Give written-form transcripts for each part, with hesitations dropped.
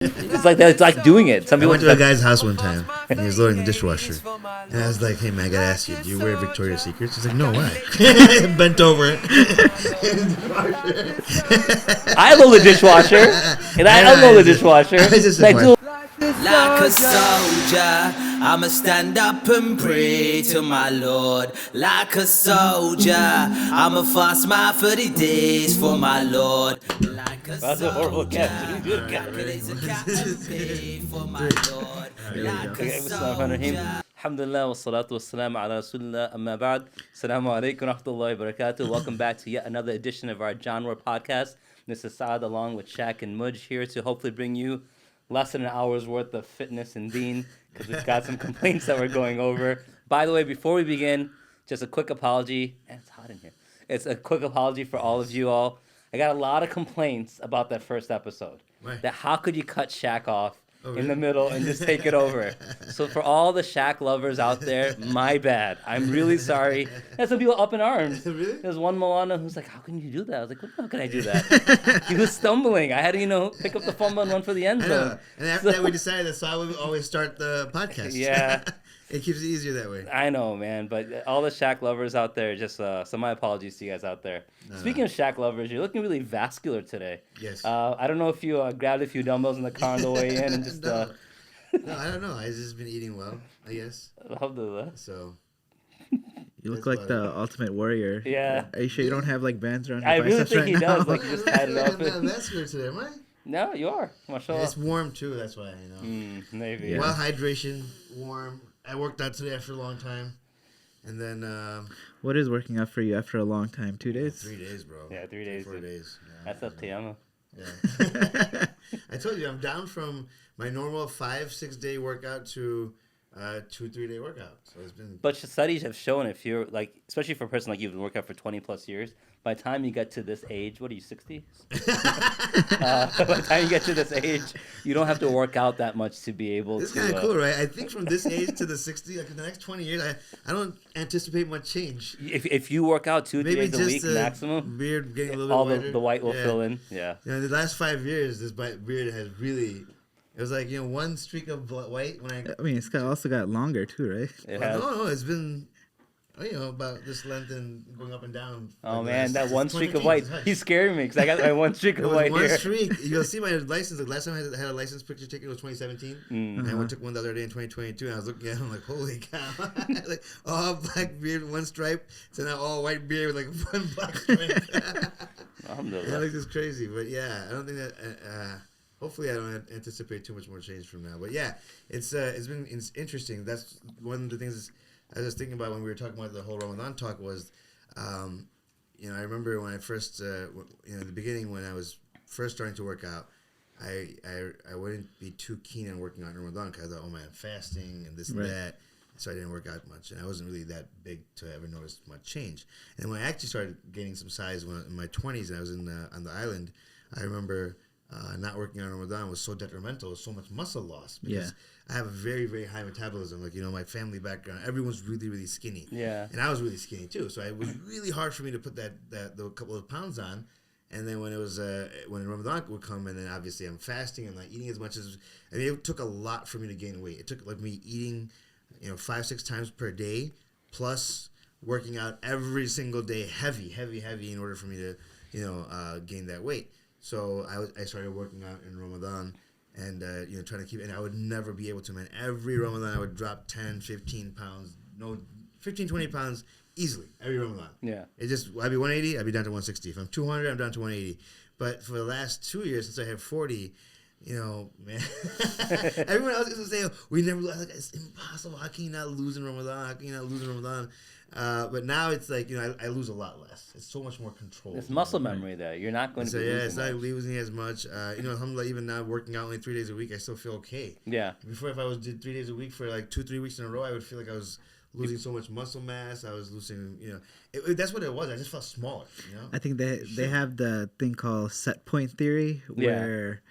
It's like doing it. Some I people went to a guy's house one time, and he was loading the dishwasher. And I was like, hey, man, I got to ask you, do you wear Victoria's Secrets? He's like, no, why? Bent over it. I load the dishwasher, and I unload the dishwasher. Like a soldier, I'ma stand up and pray to my Lord. Like a soldier, I'ma fast my 30 days for my Lord. Like a That's a horrible soldier, catch. You did I raise a cap and pay for my Lord. Like a soldier. Alhamdulillah wa salatu wa salam ala rasulillah amma ba'd. Assalamu alaikum wa rahmatullahi wa barakatuh. Welcome back to yet another edition of our Jaanwar podcast. This is Saad along with Shak and Mudge here to hopefully bring you less than an hour's worth of fitness and deen because we've got some complaints that we're going over. By the way, before we begin, just a quick apology. And it's hot in here. It's a quick apology for all of you all. I got a lot of complaints about that first episode. Right. That how could you cut Shaq off in the middle and just take it over? So for all the Shaq lovers out there, my bad. I'm really sorry. There's some people up in arms. Really? There's one Milana who's like, how can you do that? I was like, how can I do that? He was stumbling. I had to, pick up the fumble and run for the end zone. And after that, we decided that's how we always start the podcast. Yeah. It keeps it easier that way. I know, man. But all the Shaq lovers out there, just so my apologies to you guys out there. Speaking of Shaq lovers, you're looking really vascular today. Yes. I don't know if you grabbed a few dumbbells in the car on the way in and just... No, I don't know. I've just been eating well, I guess. Alhamdulillah. So... You look like the Ultimate Warrior. Yeah. Are you sure you don't have like bands around your I really biceps think right he now? does. Like, you just tied it up. I'm not vascular today, am I? No, you are. Mashallah. It's warm too, that's why, Maybe. Yeah. Well, hydration, warm. I worked out today after a long time. And then... What is working out for you after a long time? 2 days? 3 days, bro. Yeah, 3 days. 4 days. Yeah. That's a qiyamah. Yeah. I told you, I'm down from my normal 5-6 day workout to 2-3 day workout. So it's been... But studies have shown if you're, like, especially for a person like you who's worked out for 20 plus years, by the time you get to this age, what are you, 60? By the time you get to this age, you don't have to work out that much to be able It's to... kind of cool, right? I think from this age to the 60, like in the next 20 years, I don't anticipate much change. If you work out 2-3 Maybe days a week just maximum, beard getting a little all bit whiter. the white will Yeah. fill in. Yeah. You know, the last 5 years, this beard has really... It was like, one streak of white when I mean, it's also got longer too, right? It has. No, it's been... about this length and going up and down. Oh, like man, that one streak of 2015, white. it's nice. He's scaring me because I got my one streak It of was white one here. streak. You'll see my license. The last time I had a license picture taken was 2017. And I took one the other day in 2022. And I was looking at it. I'm like, holy cow. Like, all black beard, one stripe. So now all white beard with like one black stripe. Alhamdulillah. That looks just crazy. But yeah, I don't think that... hopefully I don't anticipate too much more change from now. But yeah, it's interesting. That's one of the things I was thinking about when we were talking about the whole Ramadan talk was, I remember when I first, in the beginning when I was first starting to work out, I wouldn't be too keen on working out in Ramadan because I thought, oh man, I'm fasting and this and that. So I didn't work out much, and I wasn't really that big to ever notice much change. And when I actually started gaining some size in my 20s and I was on the island, I remember not working out in Ramadan was so detrimental, so much muscle loss because I have a very, very high metabolism. Like, my family background, everyone's really, really skinny. Yeah. And I was really skinny too. So it was really hard for me to put the couple of pounds on. And then when it was when Ramadan would come, and then obviously I'm fasting and not eating as much as it took a lot for me to gain weight. It took like me eating 5-6 times per day plus working out every single day heavy in order for me to gain that weight. So I started working out in Ramadan and, trying to keep it. And I would never be able to, man. Every Ramadan, I would drop 10, 15 pounds. 20 pounds easily every Ramadan. Yeah. I'd be 180, I'd be down to 160. If I'm 200, I'm down to 180. But for the last 2 years, since I had 40, man, everyone else used to say, we never, like, it's impossible. How can you not lose in Ramadan? But now it's like, I lose a lot less. It's so much more control. It's muscle memory there. You're not going to be losing it's not much. losing as much. Alhamdulillah, even now working out only 3 days a week, I still feel okay. Yeah. Before, if I did 3 days a week for like 2-3 weeks in a row, I would feel like I was losing so much muscle mass. I was losing, that's what it was. I just felt smaller, I think they have the thing called set point theory where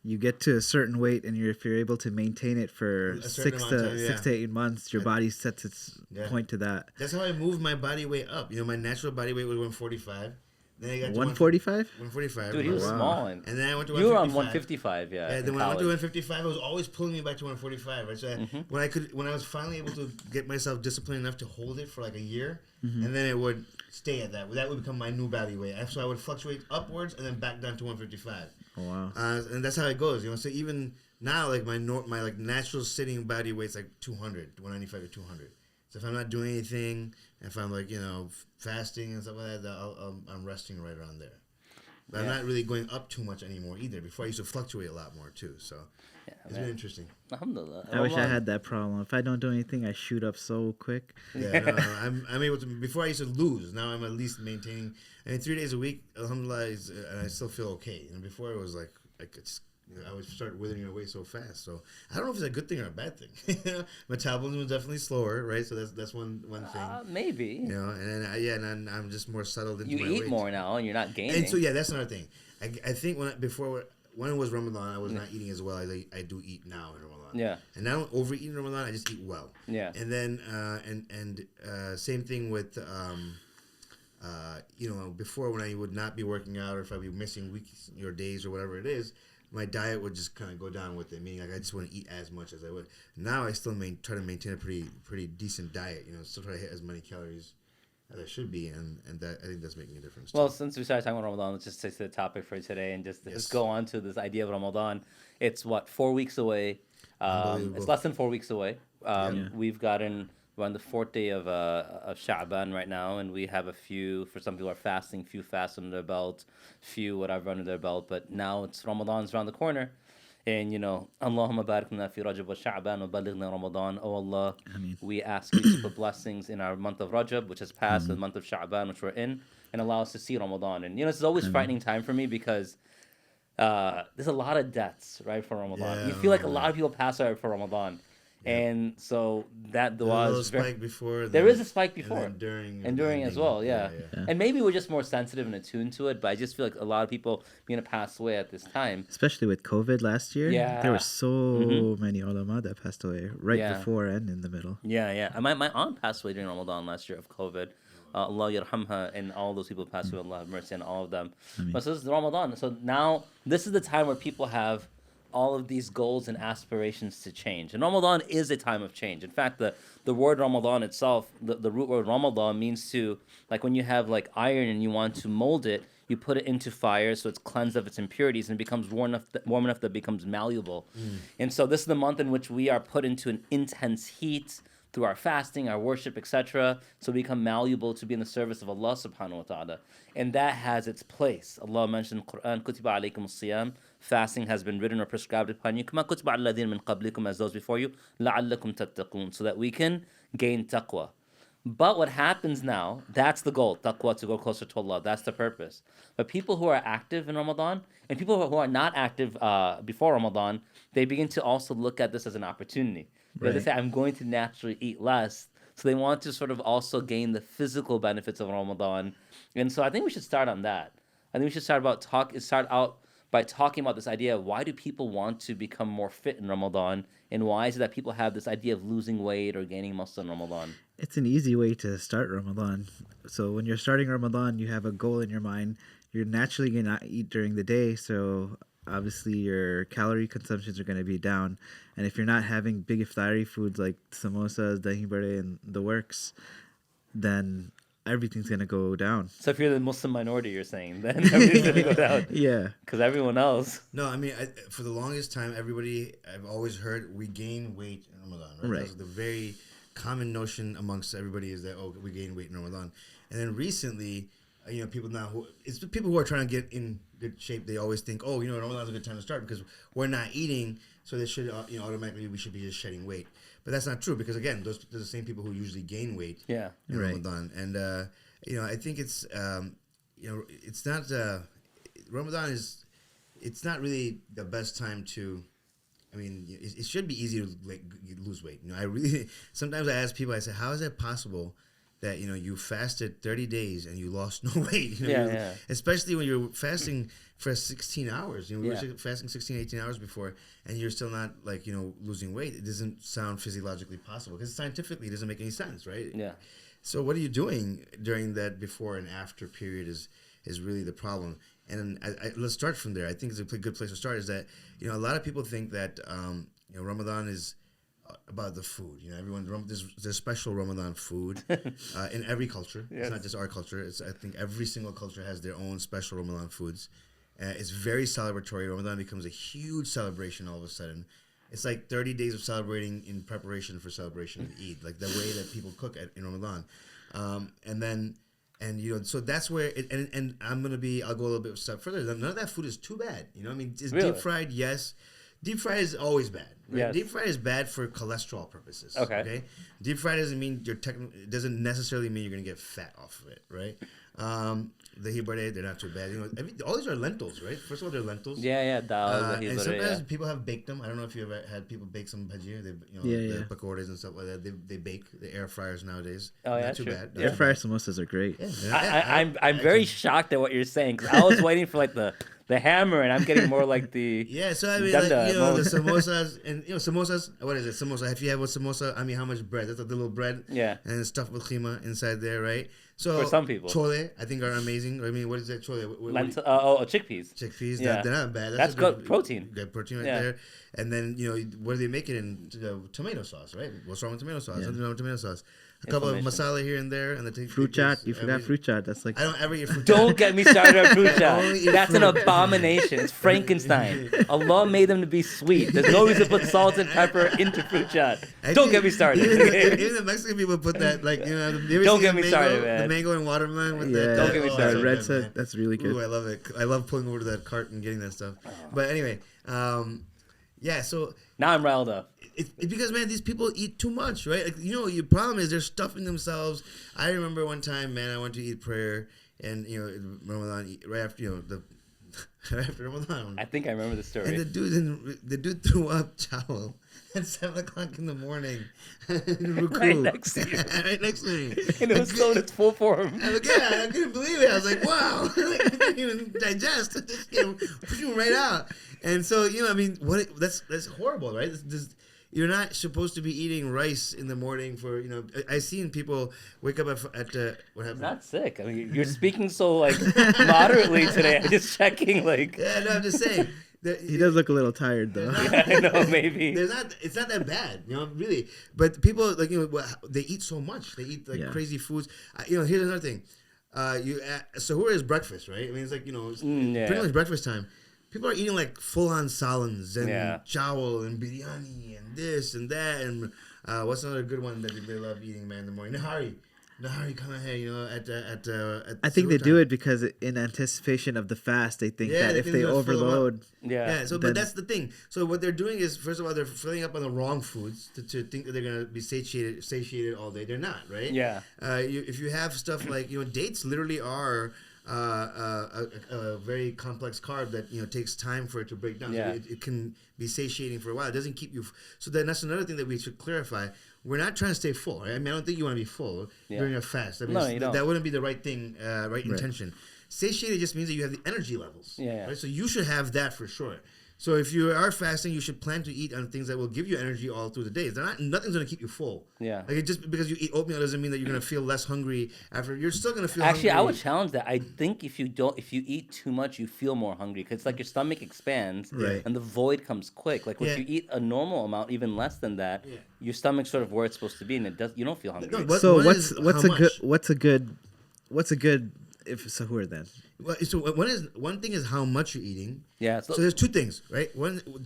you get to a certain weight, and if you're able to maintain it for 6 to 8 months, your body sets its point to that. That's how I moved my body weight up. My natural body weight was 145. Then I got 145. 145. Dude, he was small. And then I went to 155. You were on 155, yeah. Yeah, then when I went to 155, it was always pulling me back to 145. Right, so when I was finally able to get myself disciplined enough to hold it for like a year, and then it would stay at that. That would become my new body weight. So I would fluctuate upwards and then back down to 155. Oh wow! And that's how it goes. So even now, like my like natural sitting body weight's like 200, 195 to 200. So if I'm not doing anything, if I'm like fasting and stuff like that, I'm resting right around there. But I'm not really going up too much anymore either. Before I used to fluctuate a lot more too. So it's been interesting. Alhamdulillah. I wish I had that problem. If I don't do anything, I shoot up so quick. Yeah, I'm able to. Before I used to lose. Now I'm at least maintaining. 3 days a week, alhamdulillah, and I still feel okay. And before it was like it's. I would start withering away so fast. So I don't know if it's a good thing or a bad thing. Metabolism is definitely slower, right? So that's one thing. Maybe. And then and I'm just more settled into you my eat weight. more now, and you're not gaining. And so that's another thing. I think when it was Ramadan, I was not eating as well as I do eat now in Ramadan. Yeah. And now I don't overeat in Ramadan. I just eat well. Yeah. And then same thing with before when I would not be working out or if I'd be missing weeks or days or whatever it is. My diet would just kind of go down with it, meaning like I just want to eat as much as I would. Now I still try to maintain a pretty decent diet, still try to hit as many calories as I should be, and that I think that's making a difference. Well, since we started talking about Ramadan, let's just stick to the topic for today and just go on to this idea of Ramadan. It's 4 weeks away. It's less than 4 weeks away. We've gotten. We're on the 4th day of Sha'ban right now, and we have for some people are fasting, few fasts under their belt, few whatever under their belt, but now it's Ramadan's around the corner. And, Allahumma barik lana fi Rajab wa Sha'ban wa balighna Ramadan. Oh Allah, we ask you to put blessings in our month of Rajab, which has passed, the month of Sha'ban, which we're in, and allow us to see Ramadan. And, this is always a frightening time for me because there's a lot of deaths, right, for Ramadan. You feel like a lot of people pass out for Ramadan. And so that dua is spike before. There is a spike before. And during as well, yeah. And maybe we're just more sensitive and attuned to it, but I just feel like a lot of people being passed away at this time. Especially with COVID last year. Yeah. There were so many ulama that passed away before and in the middle. Yeah. My aunt passed away during Ramadan last year of COVID. Allah yarhamha, and all those people passed away. Allah have mercy on all of them. But so this is Ramadan. So now this is the time where people have all of these goals and aspirations to change. And Ramadan is a time of change. In fact, the word Ramadan itself, the root word Ramadan means to, like when you have like iron and you want to mold it, you put it into fire so it's cleansed of its impurities and it becomes warm enough that it becomes malleable. And so this is the month in which we are put into an intense heat through our fasting, our worship, etc. So we become malleable to be in the service of Allah subhanahu wa ta'ala. And that has its place. Allah mentioned in the Quran, Kutiba alaykum as-siyam. Fasting has been written or prescribed upon you. Kama kutiba ala alladhina min qablikum, as those before you. La'allakum tattaqun. So that we can gain taqwa. But what happens now, that's the goal, taqwa, to go closer to Allah. That's the purpose. But people who are active in Ramadan, and people who are not active before Ramadan, they begin to also look at this as an opportunity. Because they say, I'm going to naturally eat less. So they want to sort of also gain the physical benefits of Ramadan. And so I think we should start on that. I think we should start out by talking about this idea of why do people want to become more fit in Ramadan, and why is it that people have this idea of losing weight or gaining muscle in Ramadan? It's an easy way to start Ramadan. So when you're starting Ramadan, you have a goal in your mind. You're naturally going to eat during the day, so obviously your calorie consumptions are going to be down. And if you're not having big iftari foods like samosas, dahi bade, and the works, then everything's going to go down. So if you're the Muslim minority, you're saying, then everything's going to go down. Yeah. Because everyone else. No, I mean, for the longest time, I've always heard we gain weight in Ramadan. Right? That's the very common notion amongst everybody is that, we gain weight in Ramadan. And then recently, people now it's the people who are trying to get in good shape. They always think, Ramadan's a good time to start because we're not eating, so they should, automatically we should be just shedding weight. But that's not true because again, those are the same people who usually gain weight in Ramadan. And I think it's it's not Ramadan is it's not really the best time to. I mean, it should be easy to lose weight. Sometimes I ask people, I say, how is it possible that you fasted 30 days and you lost no weight? Especially when you're fasting for 16 hours. We were fasting 16, 18 hours before, and you're still not losing weight. It doesn't sound physiologically possible because scientifically it doesn't make any sense, right? Yeah. So what are you doing during that before and after period is is really the problem. And let's start from there. I think it's a good place to start. Is that a lot of people think that Ramadan is about the food. There's a special Ramadan food in every culture. Yes. It's not just our culture. I think every single culture has their own special Ramadan foods. It's very celebratory. Ramadan becomes a huge celebration all of a sudden. It's like 30 days of celebrating in preparation for celebration of Eid, like the way that people cook in Ramadan. So that's where I'll go a little bit step further. None of that food is too bad. It's really? Deep fried, yes. Deep fried is always bad. Right? Yes. Deep fried is bad for cholesterol purposes. Okay. Deep fried doesn't necessarily mean you're gonna get fat off of it, right? The hibare, they're not too bad. All these are lentils, right? First of all, they're lentils. Yeah, dal. And sometimes people have baked them. I don't know if you ever had people bake some bhaji. The pakoras and stuff like that. They bake the air fryers nowadays. Oh, yeah, not too true. bad. Air fryer samosas are great. Yeah. I'm very shocked at what you're saying, because I was waiting for like the hammer, and I'm getting more like the So I mean, the samosas and samosas. What is it? Samosa. If you have a samosa, I mean, how much bread? That's a little bread. Yeah. And it's stuffed with khima inside there, right? So for some people, chole I think are amazing. I mean, what is that chole? Chickpeas. Chickpeas. Yeah. They're not bad. That's good protein. Good protein right there. And then what do they make it in? Tomato sauce, right? What's wrong with tomato sauce? Nothing wrong with tomato sauce. A couple of masala here and there, and the fruit chat. You forgot fruit chat. That's like I don't ever eat fruit. Don't get me started on fruit chat. That's an abomination. It's Frankenstein. Allah made them to be sweet. There's no reason to put salt and pepper into fruit chat. Don't get me started. Even the Mexican people put that, don't get me started, man. The mango and watermelon with that. Don't get me started. Red set. That's really good. Ooh, I love it. I love pulling over to that cart and getting that stuff. But anyway, so now I'm riled up. It's because, man, these people eat too much, right? Your problem is they're stuffing themselves. I remember one time, man, I went to eat prayer, and Ramadan, right after right after Ramadan. I think I remember the story. And the dude threw up towel at 7:00 in the morning. Right next to you. Right next to me. And it was still in its full form. I couldn't believe it. I was like, wow. I couldn't even digest. It just came right out. And so, that's horrible, right? You're not supposed to be eating rice in the morning for, I've seen people wake up at what happened? Not sick. I mean, you're speaking so, moderately today. I'm just checking, Yeah, no, I'm just saying. He does look a little tired, though. I know, maybe. It's not that bad, really. But people, they eat so much. They eat, crazy foods. Here's another thing. Sahur is breakfast, right? I mean, it's pretty much breakfast time. People are eating full-on salons and chawal and biryani and this and that and what's another good one that they love eating, man, in the morning? Nahari, come ahead, at I think they do it because in anticipation of the fast, they think that if they overload, but that's the thing. So what they're doing is, first of all, they're filling up on the wrong foods to think that they're gonna be satiated all day. They're not, right? Yeah. If you have stuff like dates, literally are a very complex carb that takes time for it to break down. Yeah. So it can be satiating for a while. It doesn't keep you. So then that's another thing that we should clarify. We're not trying to stay full. Right? I mean, I don't think you want to be full during a fast. I mean, no, you don't. That wouldn't be the right thing, right intention. Satiated just means that you have the energy levels. Yeah. Right? So you should have that for sure. So if you are fasting, you should plan to eat on things that will give you energy all through the day. Nothing's going to keep you full. Yeah. Just because you eat oatmeal doesn't mean that you're going to feel less hungry after. You're still going to feel Actually, hungry. I would challenge that. I think if you eat too much, you feel more hungry because your stomach expands and the void comes quick. If you eat a normal amount, even less than that, your stomach's sort of where it's supposed to be, and you don't feel hungry. what's a good if sahur then? Well, so one thing is how much you're eating. Yeah. So there's two things, right?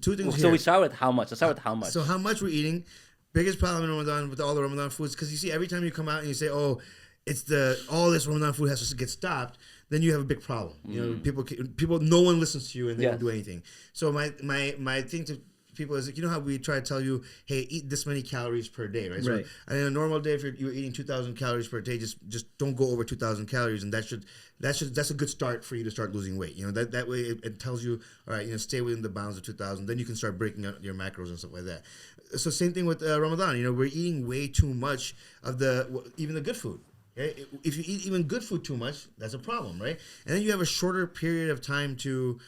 Two things. So we start with how much. Let's start with how much. So how much we're eating. Biggest problem in Ramadan with all the Ramadan foods, because you see every time you come out and you say, "Oh, it's all this Ramadan food has to get stopped," then you have a big problem. People, no one listens to you and they don't do anything. So my thing to people is, how we try to tell you, hey, eat this many calories per day, right? So in a normal day, if you're eating 2,000 calories per day, just don't go over 2,000 calories, and that's a good start for you to start losing weight. That way it tells you, all right, stay within the bounds of 2,000. Then you can start breaking out your macros and stuff like that. So same thing with Ramadan. We're eating way too much of even the good food. Okay? If you eat even good food too much, that's a problem, right? And then you have a shorter period of time to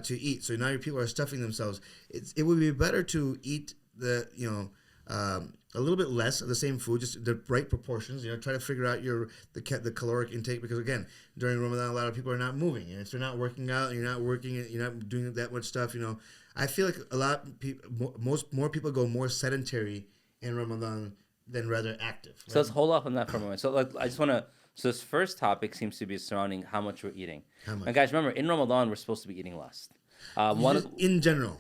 eat. So now your people are stuffing themselves. It would be better to eat a little bit less of the same food, just the right proportions. Try to figure out the caloric intake, because again, during Ramadan, a lot of people are not moving, and if they're not working out, and you're not working, you're not doing that much stuff. I feel like a lot of people, more people go more sedentary in Ramadan than rather active. Right? So let's hold off on that for a moment. So I just want to. So this first topic seems to be surrounding how much we're eating. How much? And guys, remember, in Ramadan, we're supposed to be eating less. In general.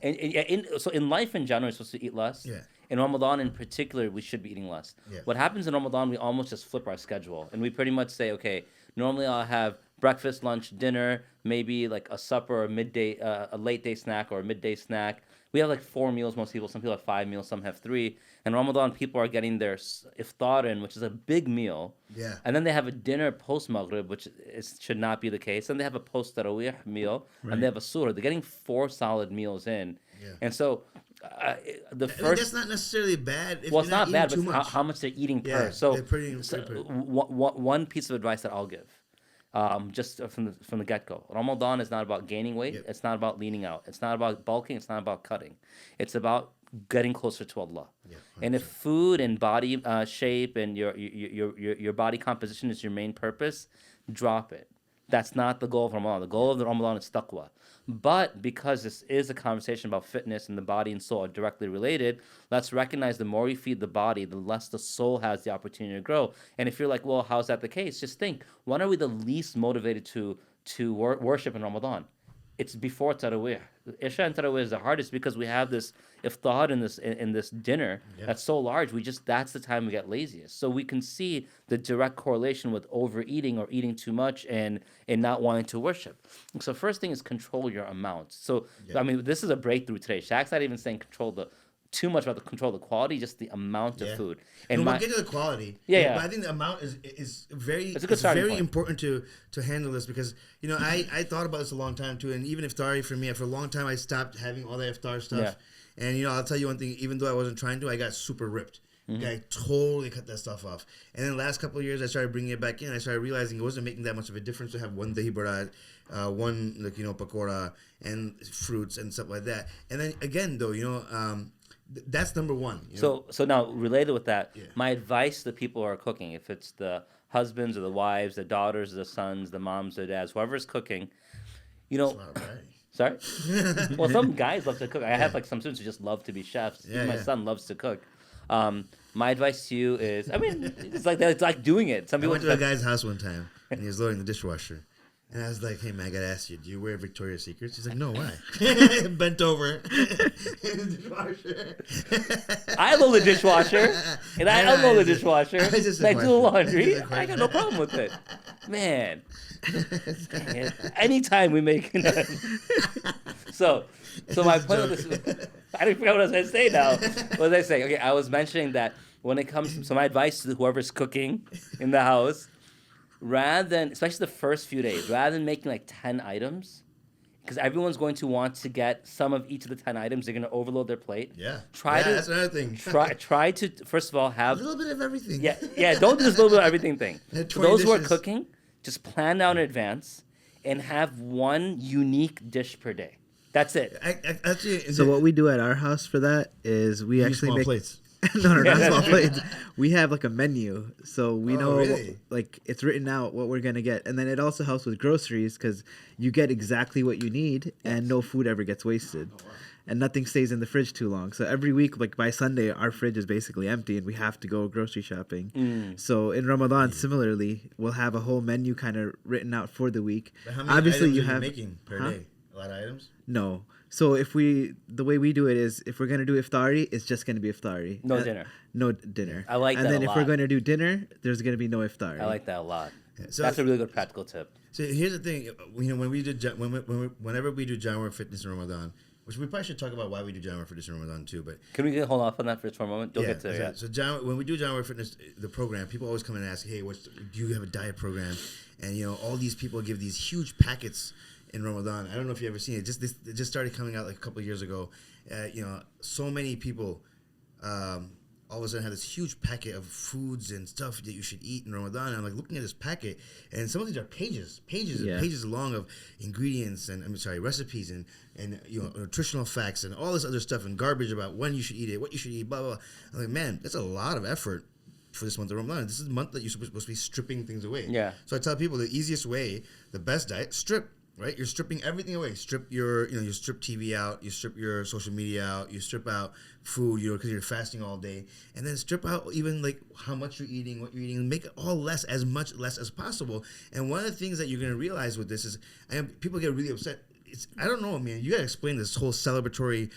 So in life in general, we're supposed to eat less. Yeah. In Ramadan in particular, we should be eating less. Yeah. What happens in Ramadan, we almost just flip our schedule. And we pretty much say, okay, normally I'll have breakfast, lunch, dinner, maybe like a supper or midday, a late day snack or a midday snack. We have like 4 meals, most people. Some people have 5 meals, some have 3. And Ramadan, people are getting their iftar in, which is a big meal. Yeah. And then they have a dinner post-Maghrib, which should not be the case. And they have a post-Tarawih meal, and they have a surah. They're getting 4 solid meals in. Yeah. And so the first... that's not necessarily bad. If Well, it's not bad, too but much. how much they're eating per. Yeah, So, they're pretty. one piece of advice that I'll give, just from the get-go. Ramadan is not about gaining weight. Yep. It's not about leaning out. It's not about bulking. It's not about cutting. It's about getting closer to Allah. Yeah, and if food and body shape and your body composition is your main purpose, drop it. That's not the goal of Ramadan. The goal of the Ramadan is taqwa. But because this is a conversation about fitness and the body and soul are directly related, let's recognize the more you feed the body, the less the soul has the opportunity to grow. And if you're like, well, how's that the case? Just think, when are we the least motivated to worship in Ramadan? It's before Tarawih. Isha and Tarawih is the hardest because we have this iftar in this dinner that's so large. That's the time we get laziest. So we can see the direct correlation with overeating or eating too much and not wanting to worship. So first thing is control your amounts. So I mean, this is a breakthrough today. Shaq's not even saying control the quality, just the amount of food. And we'll get to the quality. Yeah. But I think the amount is very It's a good starting very point. important to handle this, because I thought about this a long time too, and even iftari for me, for a long time I stopped having all that iftar stuff. Yeah. And I'll tell you one thing, even though I wasn't trying to, I got super ripped. I totally cut that stuff off. And then the last couple of years I started bringing it back in. I started realizing it wasn't making that much of a difference to have one dahi barad, one pakora and fruits and stuff like that. And then again though, that's number one. So now related with that, my advice to the people who are cooking, if it's the husbands or the wives, the daughters or the sons, the moms or dads, whoever's cooking, That's not right. Sorry? Well, some guys love to cook. I have some students who just love to be chefs. Even my son loves to cook. My advice to you is, I mean, it's like doing it. Some I people went to a guy's house one time, and he was loading the dishwasher. And I was like, hey, man, I got to ask you, do you wear Victoria's Secrets? He's like, no, why? Bent over in the dishwasher. I load the dishwasher, and I unload the dishwasher, I just and I do the laundry. It's a I got no problem with it. Man. Anytime we make So my point with this, I didn't forget what I was going to say now. What was I saying? Okay, I was mentioning that when it comes to, so my advice to whoever's cooking in the house, rather than, especially the first few days, rather than making like 10 items, because everyone's going to want to get some of each of the 10 items, they're going to overload their plate. That's another thing. Try to, first of all, have a little bit of everything. Yeah, don't do this little bit of everything thing. For those who are dishes. cooking, just plan down in advance and have one unique dish per day. That's it. Actually, So what we do at our house for that is we actually small make plates. no, not small plates. We have like a menu, so we know really? like it's written out what we're gonna get, and then it also helps with groceries because you get exactly what you need, and no food ever gets wasted, and nothing stays in the fridge too long. So every week, like by Sunday, our fridge is basically empty, and we have to go grocery shopping. So in Ramadan, similarly, we'll have a whole menu kind of written out for the week. But how many Obviously, items you are have making per day? A lot of items? No. So the way we do it is, if we're gonna do iftari, it's just gonna be iftari. No dinner. No dinner. I like and that then a if we're lot. going to do dinner, there's going to be no iftari. I like that a lot. So That's a really good practical tip. So here's the thing, when we do whenever we do Jaanwar fitness in Ramadan, which we probably should talk about why we do Jaanwar fitness in Ramadan too, but Can we hold off on that for just for a moment? Don't get to it so yet. when we do Jaanwar fitness, the program, people always come in and ask, hey, do you have a diet program? And all these people give these huge packets in Ramadan. I don't know if you've ever seen it. It just started coming out like a couple of years ago. So many people all of a sudden have this huge packet of foods and stuff that you should eat in Ramadan. And I'm like looking at this packet, and some of these are pages and pages long of ingredients and recipes and nutritional facts and all this other stuff and garbage about when you should eat it, what you should eat, blah blah. Blah. I'm like, man, that's a lot of effort for this month of Ramadan. This is the month that you're supposed to be stripping things away. Yeah. So I tell people the easiest way, the best diet, strip. Right, you're stripping everything away. Strip you strip TV out. You strip your social media out. You strip out food, because you're fasting all day, and then strip out even like how much you're eating, what you're eating. Make it all as much less as possible. And one of the things that you're gonna realize with this is, people get really upset. I don't know, man. You gotta explain this whole celebratory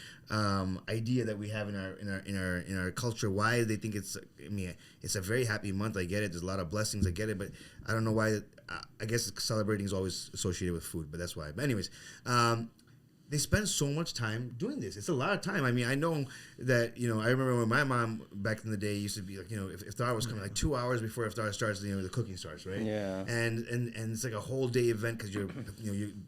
idea that we have in our culture. Why they think it's. I mean, it's a very happy month. I get it. There's a lot of blessings. I get it, but I don't know why. I guess celebrating is always associated with food, but that's why. But anyways, they spend so much time doing this. It's a lot of time. I mean, I know that, I remember when my mom back in the day used to be like, if iftar was coming like 2 hours before iftar starts, the cooking starts, right? Yeah. And it's like a whole day event because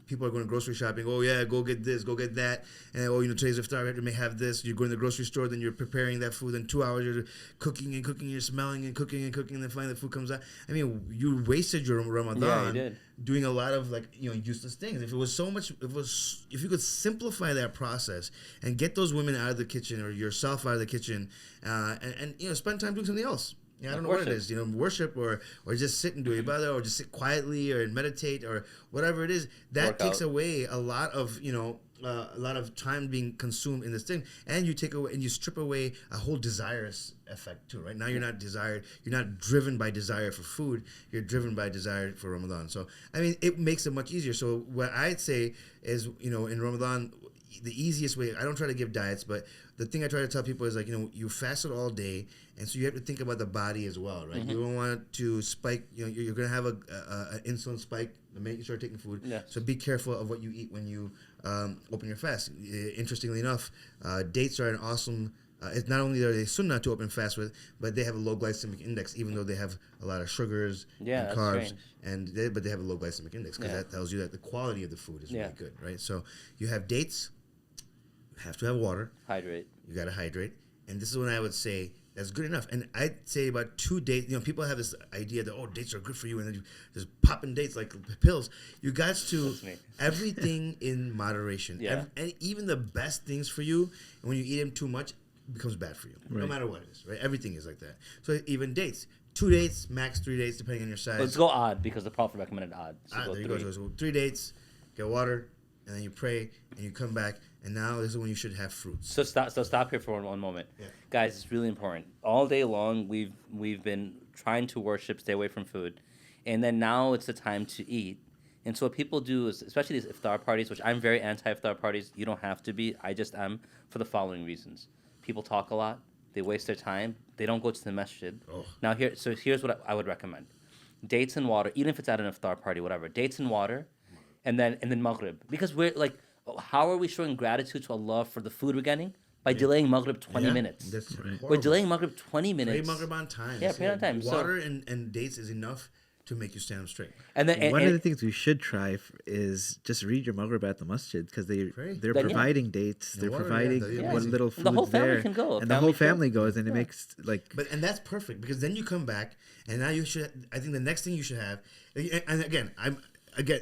people are going grocery shopping. Oh yeah, go get this, go get that. And today's iftar, you may have this. You're going to the grocery store, then you're preparing that food. Then 2 hours you're cooking and cooking, you're smelling and cooking, and then finally the food comes out. I mean, you wasted your Ramadan. Yeah, you did. Doing a lot of useless things. If you could simplify that process and get those women out of the kitchen or yourself out of the kitchen, and spend time doing something else. I don't know what it is, worship or just sit and do ibadah or just sit quietly or meditate or whatever it is. That takes away a lot of time being consumed in this thing, and you take away and you strip away a whole desirous effect too, right? Now you're not driven by desire for food, you're driven by desire for Ramadan. So I mean, it makes it much easier. So what I'd say is, in Ramadan, the easiest way, I don't try to give diets, but the thing I try to tell people is you fasted all day, and so you have to think about the body as well, right? Mm-hmm. You don't want it to spike, you're going to have an insulin spike the minute you start taking food. Yeah. So be careful of what you eat when you open your fast. Interestingly enough, dates are an awesome, it's not only are they sunnah to open fast with, but they have a low glycemic index, even though they have a lot of sugars and carbs, but they have a low glycemic index because that tells you that the quality of the food is really good, right? So you have dates, you have to have water. Hydrate. You got to hydrate. And this is when I would say that's good enough. And I'd say about 2 dates. People have this idea that, dates are good for you, and then you just popping dates like pills. You got to everything in moderation. Yeah. And even the best things for you, and when you eat them too much, it becomes bad for you. Right. No matter what it is, right? Everything is like that. So even dates, 2 dates, max 3 dates, depending on your size. Let's go odd because the Prophet recommended odd. So there you go. So 3 dates, get water, and then you pray, and you come back. And now this is when you should have fruits. So stop here for one moment. Yeah. Guys, it's really important. All day long, we've been trying to worship, stay away from food. And then now it's the time to eat. And so what people do is, especially these iftar parties, which I'm very anti-iftar parties. You don't have to be. I just am, for the following reasons. People talk a lot. They waste their time. They don't go to the masjid. Oh. Now here's what I would recommend. Dates and water, even if it's at an iftar party, whatever. Dates and water, and then Maghrib. Because we're like, how are we showing gratitude to Allah for the food we're getting? By delaying Maghrib 20 minutes. That's horrible. We're delaying Maghrib 20 minutes. Pray Maghrib on time. Yeah, pray on time. Water and dates is enough to make you stand up straight. And then one of the things we should try is just read your Maghrib at the masjid, because they're providing dates, they're providing what little food there. The whole family can go. And the whole family goes, and it makes and that's perfect, because then you come back, and now you should. I think the next thing you should have, and again,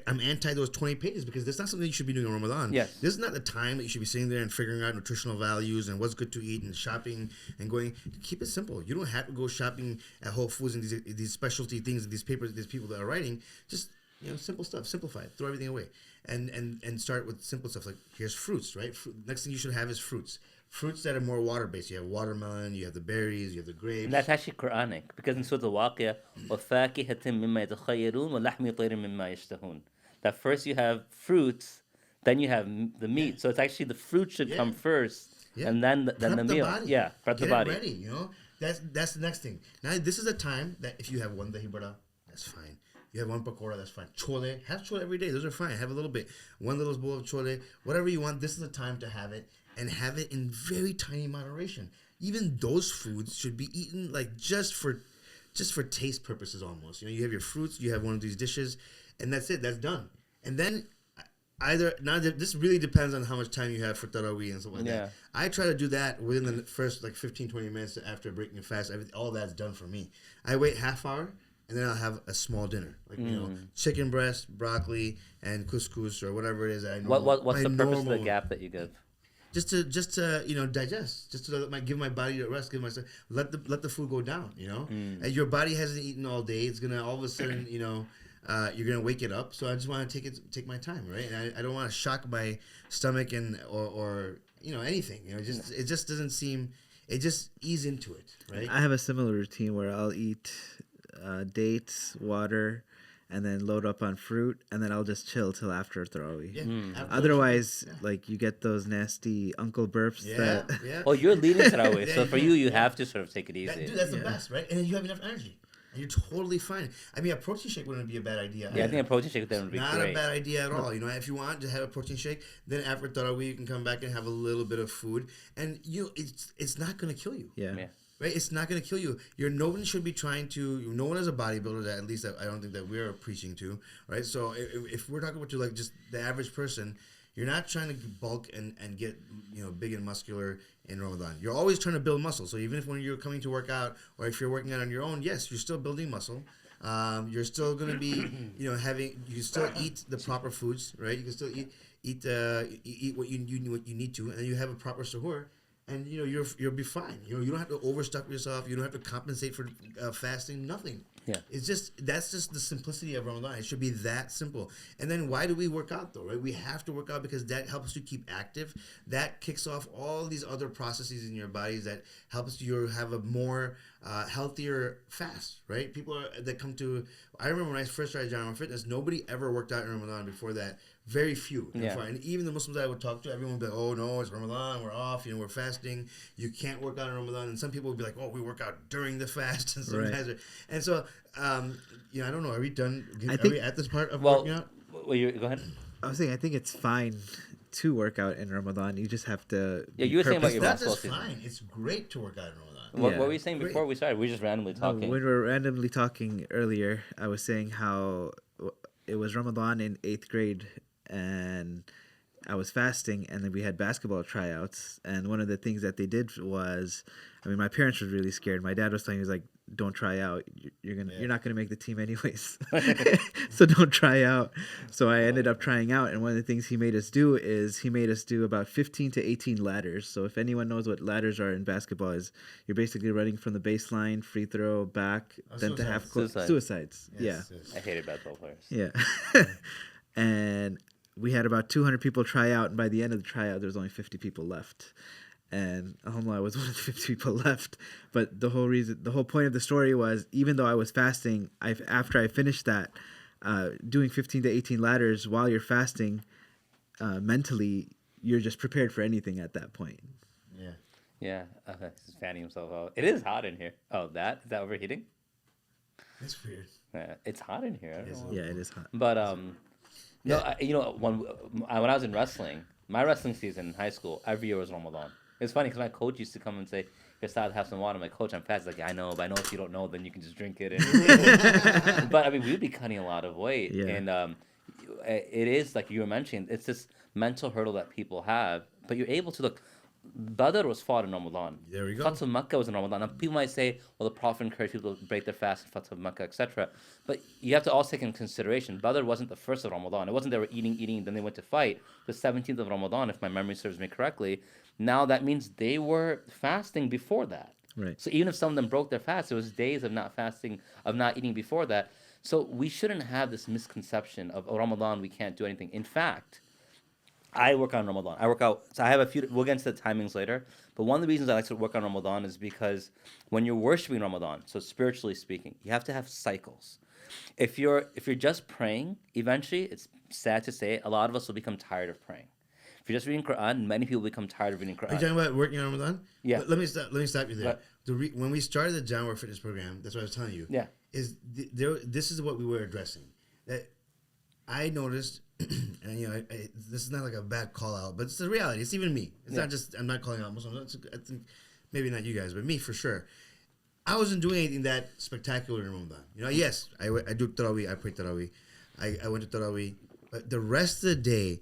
I'm anti those 20 pages, because that's not something you should be doing in Ramadan. Yes. This is not the time that you should be sitting there and figuring out nutritional values and what's good to eat and shopping and going. Keep it simple. You don't have to go shopping at Whole Foods and these specialty things, these papers, these people that are writing. Just simple stuff. Simplify it. Throw everything away, and start with simple stuff like, here's fruits, right? Next thing you should have is fruits. Fruits that are more water-based. You have watermelon, you have the berries, you have the grapes. And that's actually Quranic, because in Surah Al-Waqi'ah, وَفَاكِهَةٍ مِمَّا يَتَخَيَّرُونَ وَلَحْمِ طَيْرٍ مِمَّا يَشْتَهُونَ. That first you have fruits, then you have the meat. So it's actually the fruit should come first, and then the meal. Body. Yeah, prep the body. Get it ready, That's the next thing. Now, this is a time that if you have one dahi bada, that's fine. You have one pakora, that's fine. Chole, have chole every day. Those are fine. Have a little bit. One little bowl of chole, whatever you want. This is the time to have it. And have it in very tiny moderation. Even those foods should be eaten like just for taste purposes almost. You have your fruits, you have one of these dishes, and that's it. That's done. And then either now this really depends on how much time you have for tarawih and stuff like Yeah. that. I try to do that within the first like 15-20 minutes after breaking the fast. All that's done for me. I wait half hour and then I'll have a small dinner, like chicken breast, broccoli, and couscous or whatever it is. What's the purpose of the gap that you give? Just to digest, just to give my body a rest, give myself let the food go down. And your body hasn't eaten all day. It's gonna all of a sudden you're gonna wake it up. So I just want to take my time, right? And I don't want to shock my stomach or anything. It just doesn't seem. It just ease into it, right? I have a similar routine where I'll eat dates, water, and then load up on fruit, and then I'll just chill till after Tarawih. Yeah. Otherwise, like you get those nasty uncle burps. Yeah. Well, you're leading Tarawih, so for you yeah. have to sort of take it easy. That's the best, right? And then you have enough energy. And you're totally fine. I mean, a protein shake wouldn't be a bad idea. Yeah, I think a protein shake then would be Not great. a bad idea at all. If you want to have a protein shake, then after Tarawih, you can come back and have a little bit of food. And it's not going to kill you. Yeah. Right? It's not going to kill you. No one should be trying to, no one as a bodybuilder, that at least I don't think that we're preaching to, right? So if we're talking about like just the average person, you're not trying to bulk and get big and muscular in Ramadan. You're always trying to build muscle. So even if when you're coming to work out or if you're working out on your own, yes, you're still building muscle. You're still going to be, you can still eat the proper foods, right? You can still eat what you need to, and then you have a proper suhoor, and you'll be fine. You don't have to overstuff yourself. You don't have to compensate for fasting. Nothing. Yeah. That's just the simplicity of Ramadan. It should be that simple. And then why do we work out though, right? We have to work out because that helps you keep active. That kicks off all these other processes in your bodies that helps you have a more healthier fast, right? People that come to, I remember when I first started Jaanwar Fitness, nobody ever worked out in Ramadan before that. Very few. Yeah. And even the Muslims that I would talk to, everyone would be like, oh no, it's Ramadan, we're off, we're fasting, you can't work out in Ramadan. And some people would be like, oh, we work out during the fast. And some guys are, and so, I don't know, are we done? Are we at this part of working out? Well, go ahead. I was saying, I think it's fine to work out in Ramadan. You just have to. Yeah, you were saying about your That's basketball just season. fine. It's great to work out in Ramadan. What were you saying before we started? We were just randomly talking. When we were randomly talking earlier, I was saying how it was Ramadan in 8th grade, and I was fasting, and then we had basketball tryouts. And one of the things that they did was, my parents were really scared. My dad was telling me, he was like, "Don't try out. You're not gonna make the team anyways. So don't try out." So I ended up trying out, and one of the things he made us do is he made us do about 15 to 18 ladders. So if anyone knows what ladders are in basketball, is you're basically running from the baseline, free throw, back, then to half court. Suicides. Yes. I hated basketball players. Yeah. And we had about 200 people try out, and by the end of the tryout, there was only 50 people left. And alhamdulillah, I was one of the 50 people left. But the whole point of the story was, even though I was fasting, after I finished that, doing 15 to 18 ladders while you're fasting, mentally, you're just prepared for anything at that point. Yeah. Yeah. He's fanning himself out. It is hot in here. Oh, is that overheating? That's weird. It's hot in here. I don't know. Yeah, it is hot. But when I was in wrestling, my wrestling season in high school, every year was Ramadan. It's funny because my coach used to come and say, "Your Saad, have some water." I'm like, "Coach, I'm fast." He's like, "I know, but I know if you don't know, then you can just drink it." But we'd be cutting a lot of weight, and it is like you were mentioning. It's this mental hurdle that people have, but you're able to look. Badr was fought in Ramadan. There we go. Fatah Makkah was in Ramadan. Now, people might say, well, the Prophet encouraged people to break their fast in Fatah Makkah, etc. But you have to also take into consideration, Badr wasn't the first of Ramadan. It wasn't they were eating, then they went to fight. The 17th of Ramadan, if my memory serves me correctly. Now that means they were fasting before that. Right. So even if some of them broke their fast, it was days of not fasting, of not eating before that. So we shouldn't have this misconception of, Ramadan, we can't do anything. In fact, I work on Ramadan. I work out. So I have a few. We'll get into the timings later. But one of the reasons I like to work on Ramadan is because when you're worshiping Ramadan, so spiritually speaking, you have to have cycles. If you're just praying, eventually, it's sad to say, a lot of us will become tired of praying. If you're just reading Quran, many people become tired of reading Quran. Are you talking about working on Ramadan? Yeah. Let me stop you there. What? When we started the Jaanwar Fitness Program, that's what I was telling you. Yeah. This is what we were addressing. That I noticed, and this is not like a bad call out, but it's the reality. It's even me. It's not just, I'm not calling out Muslims. I think maybe not you guys, but me for sure. I wasn't doing anything that spectacular in Ramadan. Yes, I do Tarawih. I pray Tarawih. I went to Tarawih. But the rest of the day,